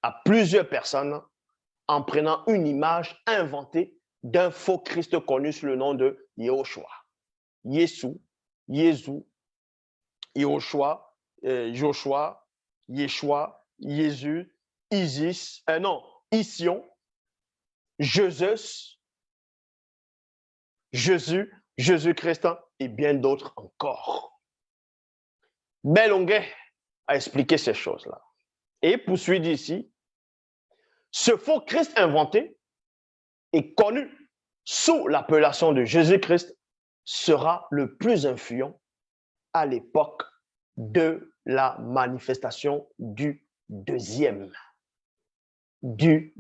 à plusieurs personnes en prenant une image inventée d'un faux Christ connu sous le nom de Yehoshua. Yeshua, Yehoshua, Joshua, Yeshua, Jésus, Isis, Ision, Jésus, Jésus-Christ et bien d'autres encore. Bellonguet a expliqué ces choses-là. Et poursuit d'ici, ce faux Christ inventé et connu sous l'appellation de Jésus-Christ sera le plus influent à l'époque de la manifestation du deuxième. Vous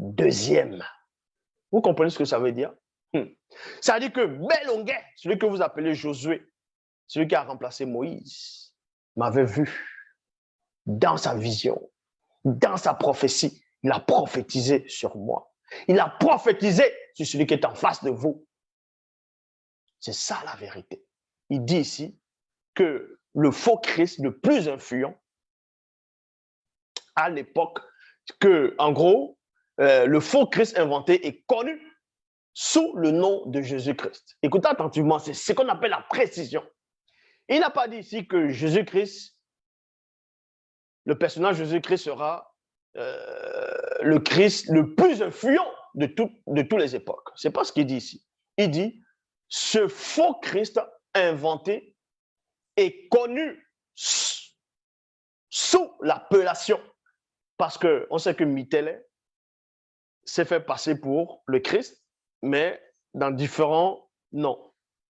comprenez ce que ça veut dire? Ça veut dire que Bellonguet, celui que vous appelez Josué, celui qui a remplacé Moïse, m'avait vu dans sa vision, dans sa prophétie. Il a prophétisé sur moi. Il a prophétisé sur celui qui est en face de vous. C'est ça la vérité. Il dit ici que le faux Christ le plus influent à l'époque, que en gros, le faux Christ inventé est connu sous le nom de Jésus-Christ. Écoutez attentivement, c'est ce qu'on appelle la précision. Il n'a pas dit ici que Jésus-Christ, le personnage Jésus-Christ sera le Christ le plus influent de toutes les époques. Ce n'est pas ce qu'il dit ici. Il dit, ce faux Christ inventé est connu sous l'appellation. Parce qu'on sait que Michelet s'est fait passer pour le Christ, mais dans différents noms,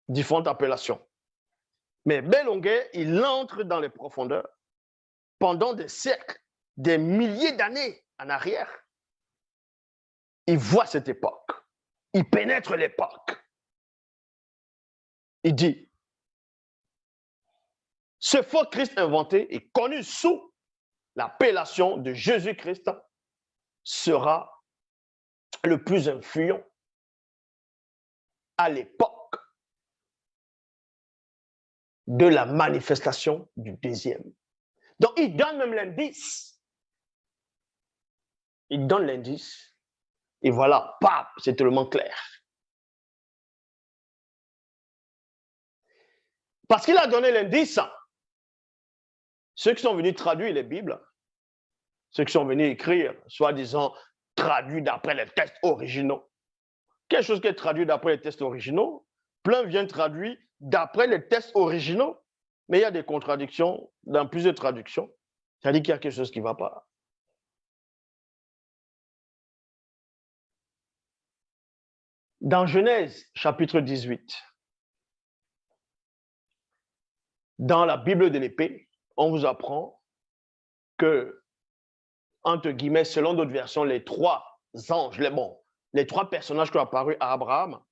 différentes appellations. Mais Bellonguet, il entre dans les profondeurs pendant des siècles, des milliers d'années en arrière. Il voit cette époque. Il pénètre l'époque. Il dit, ce faux Christ inventé est connu sous l'appellation de Jésus-Christ, sera le plus influent à l'époque de la manifestation du deuxième. Donc, il donne même l'indice. Il donne l'indice. Et voilà, paf, c'est tellement clair. Parce qu'il a donné l'indice, ceux qui sont venus traduire les Bibles, ceux qui sont venus écrire, soi-disant traduit d'après les textes originaux. Quelque chose qui est traduit d'après les textes originaux, plein viennent traduire d'après les textes originaux, mais il y a des contradictions dans plusieurs traductions. Ça dit qu'il y a quelque chose qui ne va pas. Dans Genèse, chapitre 18, dans la Bible de l'épée, on vous apprend que, entre guillemets, selon d'autres versions, les trois anges, les trois personnages qui ont apparu à Abraham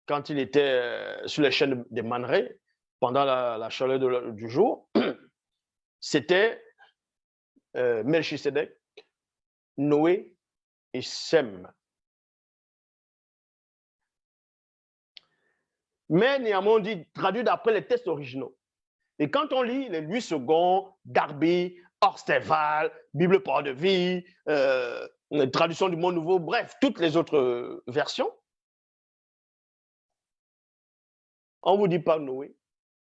quand il était sur les chaînes des Manré, pendant la chaleur du jour, c'était Melchisedec, Noé et Sem. Mais néanmoins, on dit traduit d'après les textes originaux. Et quand on lit les Louis II, Darby, Orsteval, Bible Parole de Vie, Traduction du Monde Nouveau, bref, toutes les autres versions, on ne vous dit pas Noé,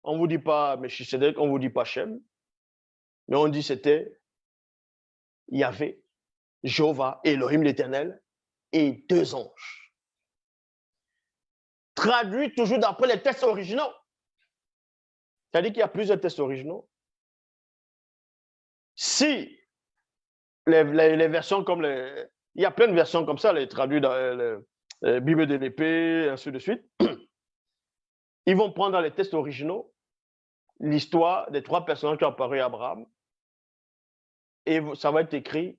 on ne vous dit pas Melchisedec, on ne vous dit pas Shem, mais on dit c'était Yahvé, Jéhovah, Elohim l'Éternel et deux anges. traduit toujours d'après les textes originaux. C'est-à-dire qu'il y a plusieurs textes originaux. Si les versions comme les... Il y a plein de versions comme ça, les traduits dans la Bible de l'épée, ainsi de suite. Ils vont prendre dans les textes originaux l'histoire des 3 personnages qui ont apparu à Abraham. Et ça va être écrit,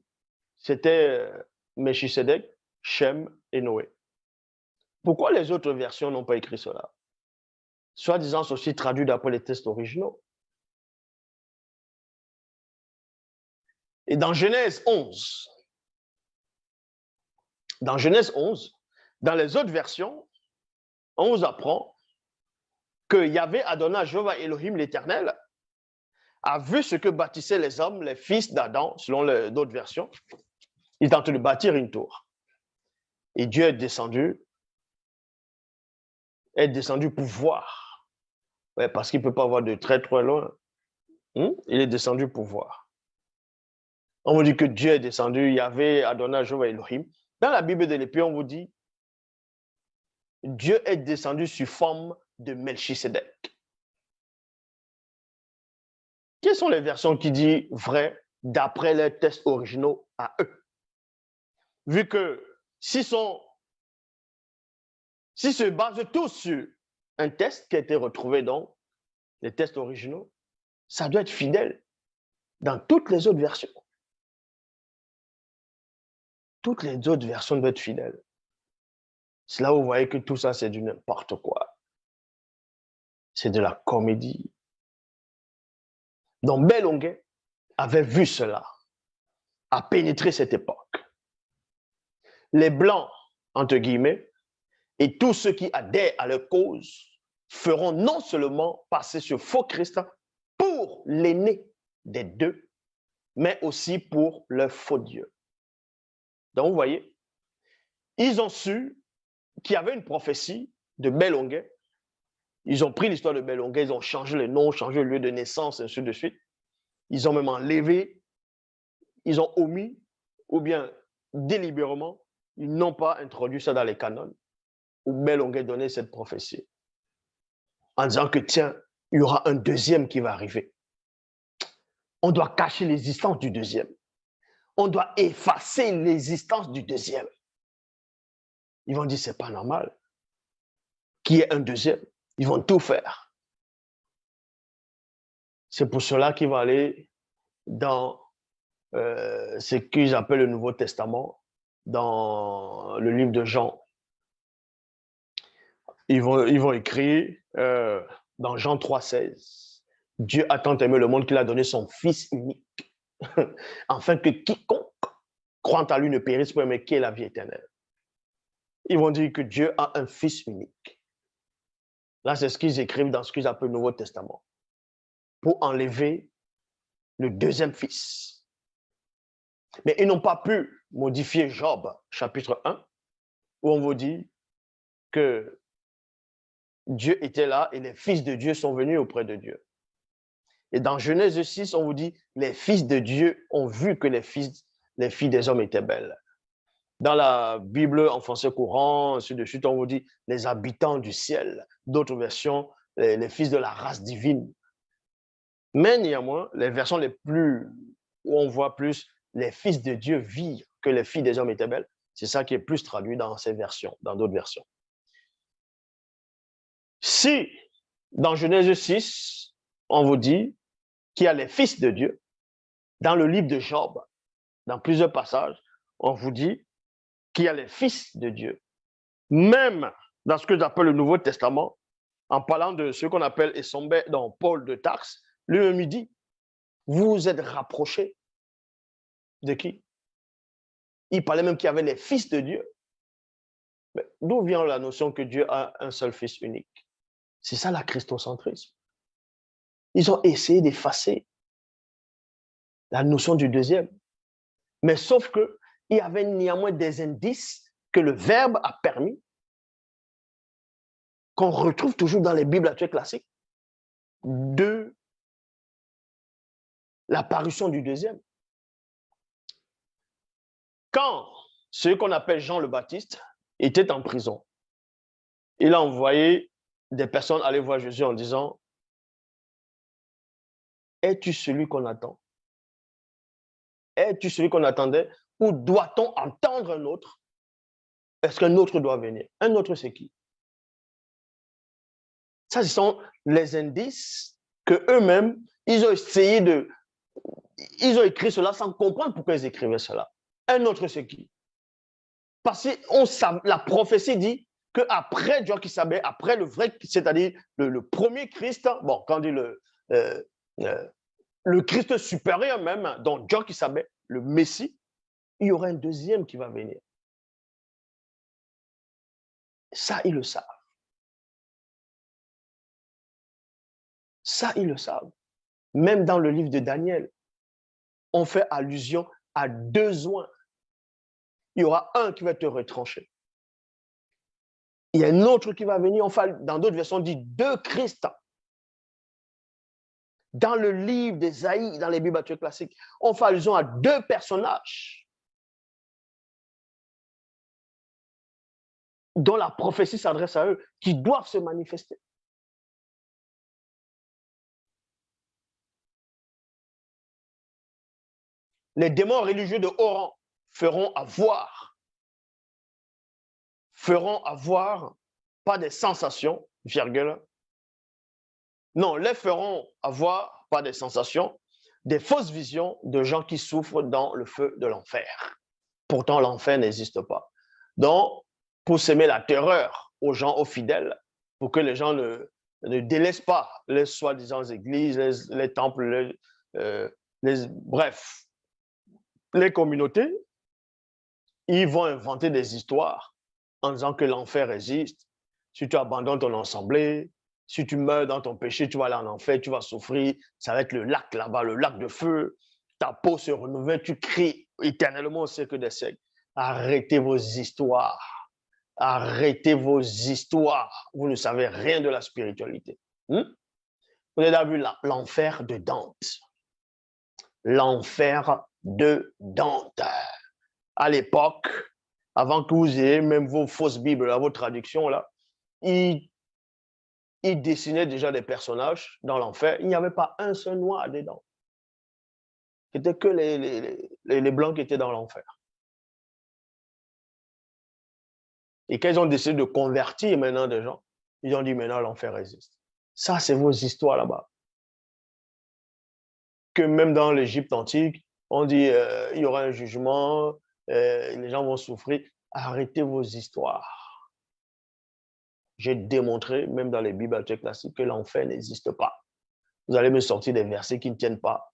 c'était Melchisedec, Shem et Noé. Pourquoi les autres versions n'ont pas écrit cela? Soi-disant, c'est aussi traduit d'après les textes originaux. Et dans Genèse 11, dans les autres versions, on vous apprend que Yahvé Adonai, Jéhovah Elohim l'Éternel, a vu ce que bâtissaient les hommes, les fils d'Adam, selon d'autres versions. Ils étaient en train de bâtir une tour. Et Dieu est descendu pour voir. Ouais, parce qu'il ne peut pas voir de très très loin. Il est descendu pour voir. On vous dit que Dieu est descendu, Yahvé Adonai, Jéhovah Elohim. Dans la Bible de l'Épée, on vous dit Dieu est descendu sous forme de Melchisedec. Quelles sont les versions qui disent vrai d'après les textes originaux à eux? Vu que s'ils se basent tous sur un texte qui a été retrouvé dans les textes originaux, ça doit être fidèle dans toutes les autres versions. Toutes les autres versions doivent être fidèles. C'est là où vous voyez que tout ça, c'est du n'importe quoi. C'est de la comédie. Donc, Bélonguet avait vu cela, a pénétré cette époque. Les Blancs, entre guillemets, et tous ceux qui adhèrent à leur cause feront non seulement passer ce faux Christ pour l'aîné des deux, mais aussi pour leur faux Dieu. Donc, vous voyez, ils ont su qu'il y avait une prophétie de Bélonguet. Ils ont pris l'histoire de Bélonguet, ils ont changé le nom, changé le lieu de naissance, ainsi de suite. Ils ont même enlevé, ils ont omis, ou bien délibérément, ils n'ont pas introduit ça dans les canons, où Bélonguet donnait cette prophétie. En disant que, tiens, il y aura un deuxième qui va arriver. On doit cacher l'existence du deuxième. On doit effacer l'existence du deuxième. Ils vont dire, c'est pas normal qu'il y ait un deuxième. Ils vont tout faire. C'est pour cela qu'ils vont aller dans ce qu'ils appellent le Nouveau Testament, dans le livre de Jean. Ils vont écrire dans Jean 3,16, Dieu a tant aimé le monde qu'il a donné son Fils unique, afin que quiconque croit à lui ne périsse pas, mais qu'il ait la vie éternelle. Ils vont dire que Dieu a un Fils unique. Là, c'est ce qu'ils écrivent dans ce qu'ils appellent le Nouveau Testament, pour enlever le deuxième fils. Mais ils n'ont pas pu modifier Job, chapitre 1, où on vous dit que Dieu était là et les fils de Dieu sont venus auprès de Dieu. Et dans Genèse 6, on vous dit, les fils de Dieu ont vu que les filles des hommes étaient belles. Dans la Bible en français courant, ainsi de suite, on vous dit, les habitants du ciel. D'autres versions, les fils de la race divine. Mais néanmoins, les versions les plus, où on voit plus, les fils de Dieu virent que les filles des hommes étaient belles, c'est ça qui est plus traduit dans ces versions, dans d'autres versions. Si, dans Genèse 6, on vous dit qu'il y a les fils de Dieu, dans le livre de Job, dans plusieurs passages, on vous dit qu'il y a les fils de Dieu. Même dans ce que j'appelle le Nouveau Testament, en parlant de ce qu'on appelle Essombé dans Paul de Tarse, lui-même dit, vous vous êtes rapprochés de qui? Il parlait même qu'il y avait les fils de Dieu. Mais d'où vient la notion que Dieu a un seul fils unique? C'est ça la christocentrisme. Ils ont essayé d'effacer la notion du deuxième. Mais sauf qu'il y avait néanmoins des indices que le Verbe a permis, qu'on retrouve toujours dans les Bibles actuelles classiques, de l'apparition du deuxième. Quand ce qu'on appelle Jean le Baptiste était en prison, il a envoyé des personnes aller voir Jésus en disant, es-tu celui qu'on attend? Es-tu celui qu'on attendait? Ou doit-on entendre un autre? Est-ce qu'un autre doit venir? Un autre, c'est qui? Ça, ce sont les indices que eux-mêmes, ils ont essayé de... Ils ont écrit cela sans comprendre pourquoi ils écrivaient cela. Un autre, c'est qui? Parce que la prophétie dit qu'après Joachim, après le vrai, c'est-à-dire le premier Christ, bon, quand on dit euh, le Christ supérieur même, donc Joachim, le Messie, il y aura un deuxième qui va venir. Ça, ils le savent. Ça, ils le savent. Même dans le livre de Daniel, on fait allusion à deux oins. Il y aura un qui va te retrancher. Il y a un autre qui va venir. Enfin, dans d'autres versions, on dit deux Christ. Dans le livre d'Ésaïe, dans les Bibles classiques, on fait allusion à deux personnages dont la prophétie s'adresse à eux, qui doivent se manifester. Les démons religieux de haut rang feront avoir pas des sensations, virgule. Non, les feront avoir pas des sensations, des fausses visions de gens qui souffrent dans le feu de l'enfer. Pourtant, l'enfer n'existe pas. Donc, pour semer la terreur aux gens, aux fidèles, pour que les gens ne délaissent pas les soi-disant églises, les temples, bref, les communautés, ils vont inventer des histoires en disant que l'enfer existe. Si tu abandonnes ton assemblée, si tu meurs dans ton péché, tu vas aller en enfer, tu vas souffrir. Ça va être le lac là-bas, le lac de feu. Ta peau se renouvelle, tu cries éternellement au siècle des siècles. Arrêtez vos histoires. Arrêtez vos histoires. Vous ne savez rien de la spiritualité. Vous avez vu l'enfer de Dante. L'enfer de Dante. À l'époque, avant que vous ayez même vos fausses Bibles, vos traductions, là, il dessinait déjà des personnages dans l'enfer. Il n'y avait pas un seul noir dedans. C'était que les blancs qui étaient dans l'enfer. Et quand ils ont décidé de convertir maintenant des gens, ils ont dit maintenant l'enfer existe. Ça, c'est vos histoires là-bas. Que même dans l'Égypte antique, on dit il y aura un jugement, les gens vont souffrir. Arrêtez vos histoires. J'ai démontré, même dans les Bibles classiques, que l'enfer n'existe pas. Vous allez me sortir des versets qui ne tiennent pas.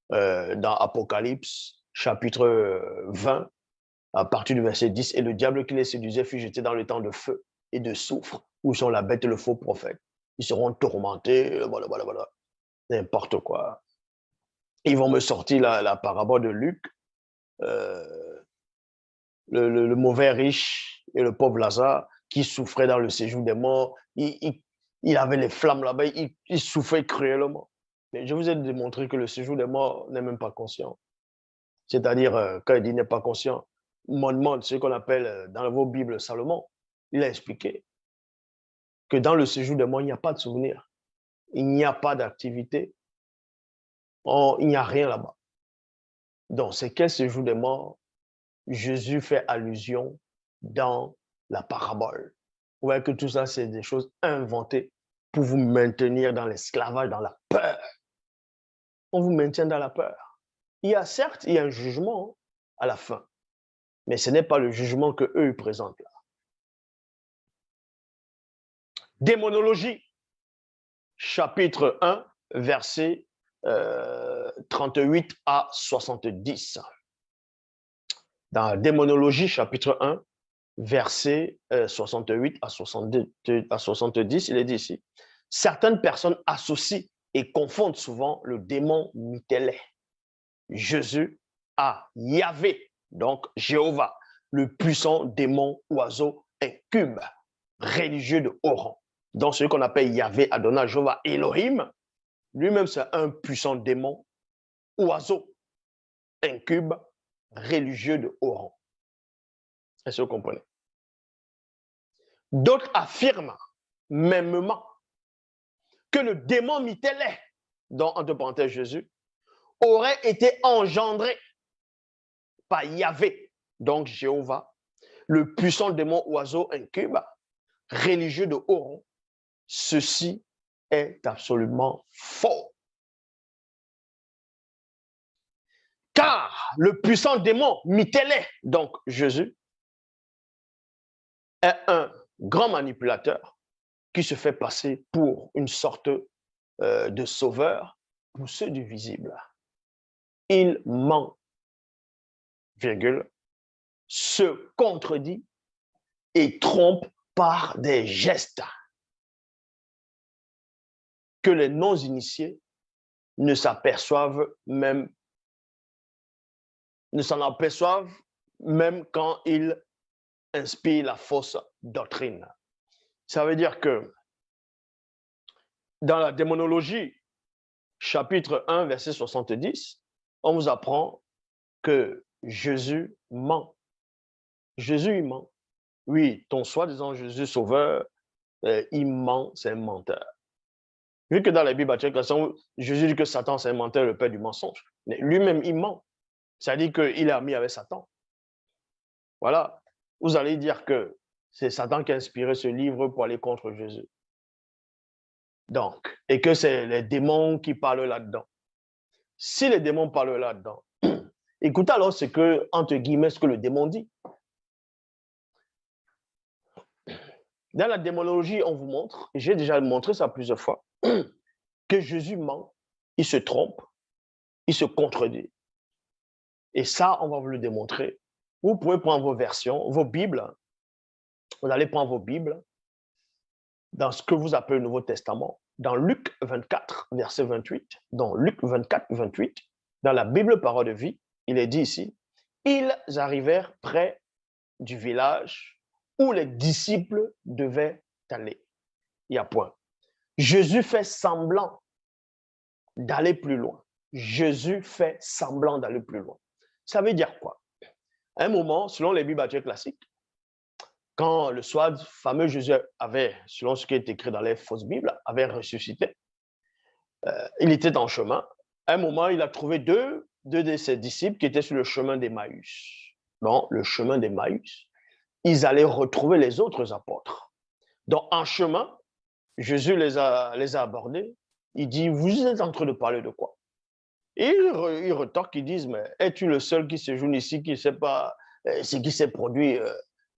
Dans Apocalypse, chapitre 20, à partir du verset 10, et le diable qui les séduisait fut jeté dans le temps de feu et de soufre, où sont la bête et le faux prophète. Ils seront tourmentés, voilà. N'importe quoi. Ils vont me sortir la parabole de Luc, le mauvais riche et le pauvre Lazare qui souffrait dans le séjour des morts. Il avait les flammes là-bas, il souffrait cruellement. Mais je vous ai démontré que le séjour des morts n'est même pas conscient. C'est-à-dire, quand il dit n'est pas conscient, on demande ce qu'on appelle dans vos Bibles Salomon. Il a expliqué que dans le séjour des morts, il n'y a pas de souvenir. Il n'y a pas d'activité. Il n'y a rien là-bas. Donc, c'est quel séjour des morts Jésus fait allusion dans la parabole. Vous voyez que tout ça, c'est des choses inventées pour vous maintenir dans l'esclavage, dans la peur. On vous maintient dans la peur. Certes, il y a un jugement à la fin, mais ce n'est pas le jugement qu'eux présentent là. Démonologie, chapitre 1, versets 38 à 70. Dans la Démonologie, chapitre 1, versets 68 à 70, il est dit ici, certaines personnes associent et confondent souvent le démon Mitélet, Jésus, à Yahvé, donc Jéhovah, le puissant démon oiseau incube, religieux de haut rang. Donc, celui qu'on appelle Yahvé, Adonai, Jéhovah, Elohim, lui-même, c'est un puissant démon, oiseau, incube, religieux de haut rang. Est-ce que vous comprenez? D'autres affirment mêmement que le démon Mitélé, dont entre parenthèses Jésus, aurait été engendré par Yahvé, donc Jéhovah, le puissant démon oiseau incube, religieux de haut rang. Ceci est absolument faux. Car le puissant démon Mitélé, donc Jésus, est un grand manipulateur qui se fait passer pour une sorte de sauveur pour ceux du visible. Il ment, virgule, se contredit et trompe par des gestes que les non-initiés ne s'aperçoivent même, ne s'en aperçoivent même quand il inspire la fausse doctrine. Ça veut dire que dans la démonologie, chapitre 1, verset 70, on vous apprend que Jésus ment. Jésus, il ment. Oui, ton soi-disant Jésus sauveur, il ment, c'est un menteur. Vu que dans la Bible, Jésus dit que Satan, c'est un menteur, le père du mensonge. Mais lui-même, il ment. C'est-à-dire qu'il est ami avec Satan. Voilà. Vous allez dire que c'est Satan qui a inspiré ce livre pour aller contre Jésus. Donc, et que c'est les démons qui parlent là-dedans. Si les démons parlent là-dedans, écoutez alors ce que, entre guillemets, ce que le démon dit. Dans la démonologie, on vous montre, et j'ai déjà montré ça plusieurs fois, que Jésus ment, il se trompe, il se contredit. Et ça, on va vous le démontrer. Vous pouvez prendre vos versions, vos Bibles. Vous allez prendre vos Bibles dans ce que vous appelez le Nouveau Testament, dans Luc 24, verset 28. Dans Luc 24, 28, dans la Bible Parole de vie, il est dit ici, ils arrivèrent près du village où les disciples devaient aller. Il y a point. Jésus fait semblant d'aller plus loin. Jésus fait semblant d'aller plus loin. Ça veut dire quoi? À un moment, selon les Bibles classiques, quand le soir fameux Jésus avait, selon ce qui est écrit dans les fausses Bibles, avait ressuscité, il était en chemin. À un moment, il a trouvé deux de ses disciples qui étaient sur le chemin d'Emmaüs. Non, le chemin d'Emmaüs. Ils allaient retrouver les autres apôtres. Donc, en chemin, Jésus les a abordés. Il dit, vous êtes en train de parler de quoi? Et ils retorquent, ils disent, mais es-tu le seul qui séjourne ici, qui ne sait pas ce qui s'est produit?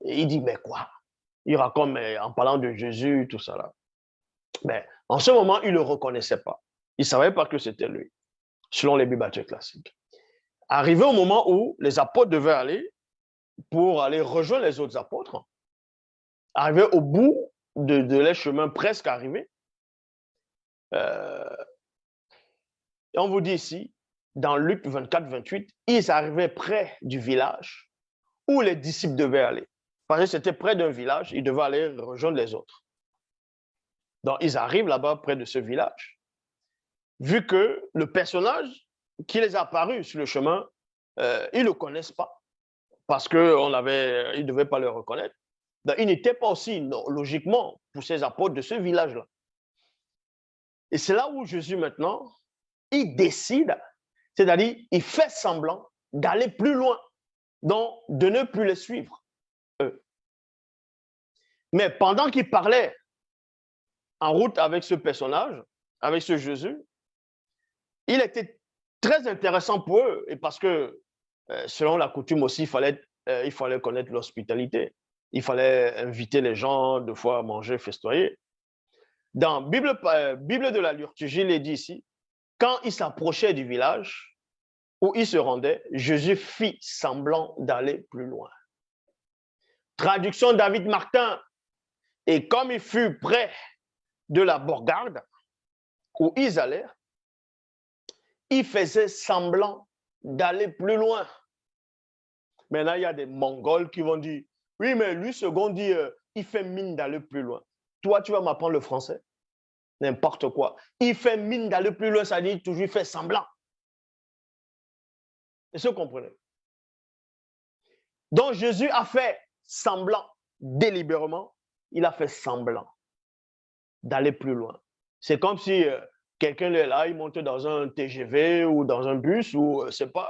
Et il dit, mais quoi? Il raconte, mais en parlant de Jésus, tout ça là. Mais en ce moment, il ne le reconnaissait pas. Il ne savait pas que c'était lui, selon les Bibles classiques. Arrivé au moment où les apôtres devaient aller pour aller rejoindre les autres apôtres, arrivé au bout de leur chemin, presque arrivé, et on vous dit ici, dans Luc 24, 28, ils arrivaient près du village où les disciples devaient aller. Parce que c'était près d'un village, ils devaient aller rejoindre les autres. Donc, ils arrivent là-bas, près de ce village. Vu que le personnage qui les a apparus sur le chemin, ils ne le connaissent pas. Parce qu'ils ne devaient pas le reconnaître. Donc, ils n'étaient pas aussi, non, logiquement, pour ces apôtres de ce village-là. Et c'est là où Jésus, maintenant, il décide, c'est-à-dire, il fait semblant d'aller plus loin, donc de ne plus les suivre, eux. Mais pendant qu'il parlait en route avec ce personnage, avec ce Jésus, il était très intéressant pour eux, et parce que, selon la coutume aussi, il fallait connaître l'hospitalité. Il fallait inviter les gens, deux fois à manger, festoyer. Dans Bible de la liturgie, il est dit ici, quand il s'approchait du village où il se rendait, Jésus fit semblant d'aller plus loin. Traduction David Martin. Et comme il fut près de la bourgade où ils allèrent, il faisait semblant d'aller plus loin. Maintenant, il y a des Mongols qui vont dire, oui, mais lui, second dit, il fait mine d'aller plus loin. Toi, tu vas m'apprendre le français? N'importe quoi. Il fait mine d'aller plus loin, ça dit toujours fait semblant. Est-ce que vous comprenez? Donc, Jésus a fait semblant délibérément il a fait semblant d'aller plus loin. C'est comme si quelqu'un est là, il monte dans un TGV ou dans un bus ou, c'est pas,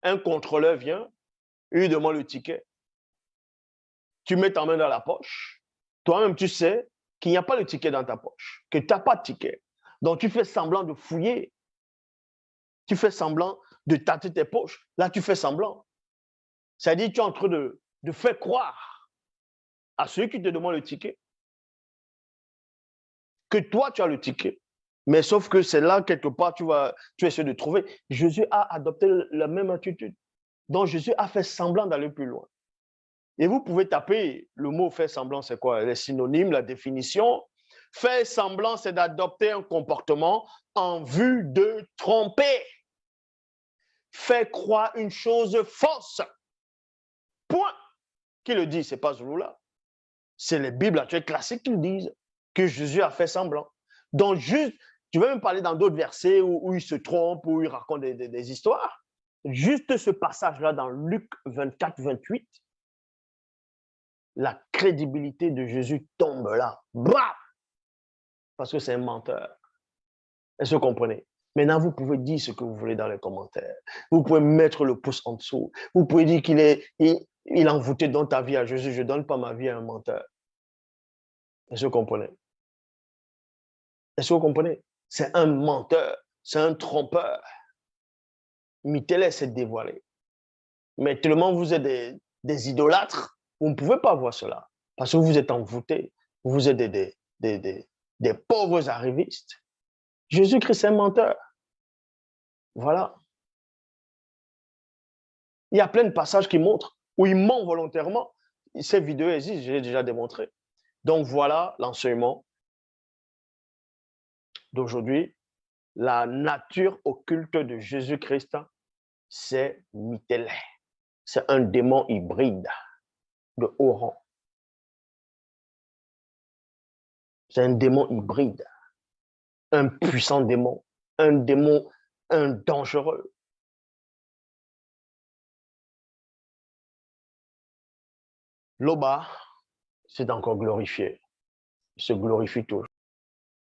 un contrôleur vient, il lui demande le ticket. Tu mets ta main dans la poche. Toi-même, tu sais qu'il n'y a pas le ticket dans ta poche, que tu n'as pas de ticket. Donc, tu fais semblant de fouiller. Tu fais semblant de tâter tes poches. Là, tu fais semblant. C'est-à-dire que tu es en train de faire croire à ceux qui te demandent le ticket que toi, tu as le ticket. Mais sauf que c'est là, quelque part, tu essaies de trouver. Jésus a adopté la même attitude. Donc, Jésus a fait semblant d'aller plus loin. Et vous pouvez taper le mot faire semblant, c'est quoi? Les synonymes, la définition. Faire semblant, c'est d'adopter un comportement en vue de tromper. Faire croire une chose fausse. Point. Qui le dit? Ce n'est pas Zouloula. C'est les Bibles actuelles classiques qui le disent, que Jésus a fait semblant. Donc, juste, tu veux même parler dans d'autres versets où il se trompe, où il raconte des histoires. Juste ce passage-là dans Luc 24, 28, la crédibilité de Jésus tombe là. Bah! Parce que c'est un menteur. Est-ce que vous comprenez? Maintenant, vous pouvez dire ce que vous voulez dans les commentaires. Vous pouvez mettre le pouce en dessous. Vous pouvez dire qu'il a envoûté dans ta vie à Jésus. Je ne donne pas ma vie à un menteur. Est-ce que vous comprenez? Est-ce que vous comprenez? C'est un menteur. C'est un trompeur. Mittez-les, c'est dévoilé. Mais tellement vous êtes des idolâtres, vous ne pouvez pas voir cela. Parce que vous êtes envoûtés. Vous êtes des pauvres arrivistes. Jésus-Christ est un menteur. Voilà. Il y a plein de passages qui montrent où il ment volontairement. Ces vidéos existent, je l'ai déjà démontré. Donc voilà l'enseignement d'aujourd'hui. La nature occulte de Jésus-Christ, c'est Mittélé. C'est un démon hybride de haut rang. C'est un démon hybride. Un puissant démon. Un démon, un dangereux. Loba, c'est encore glorifié. Il se glorifie toujours.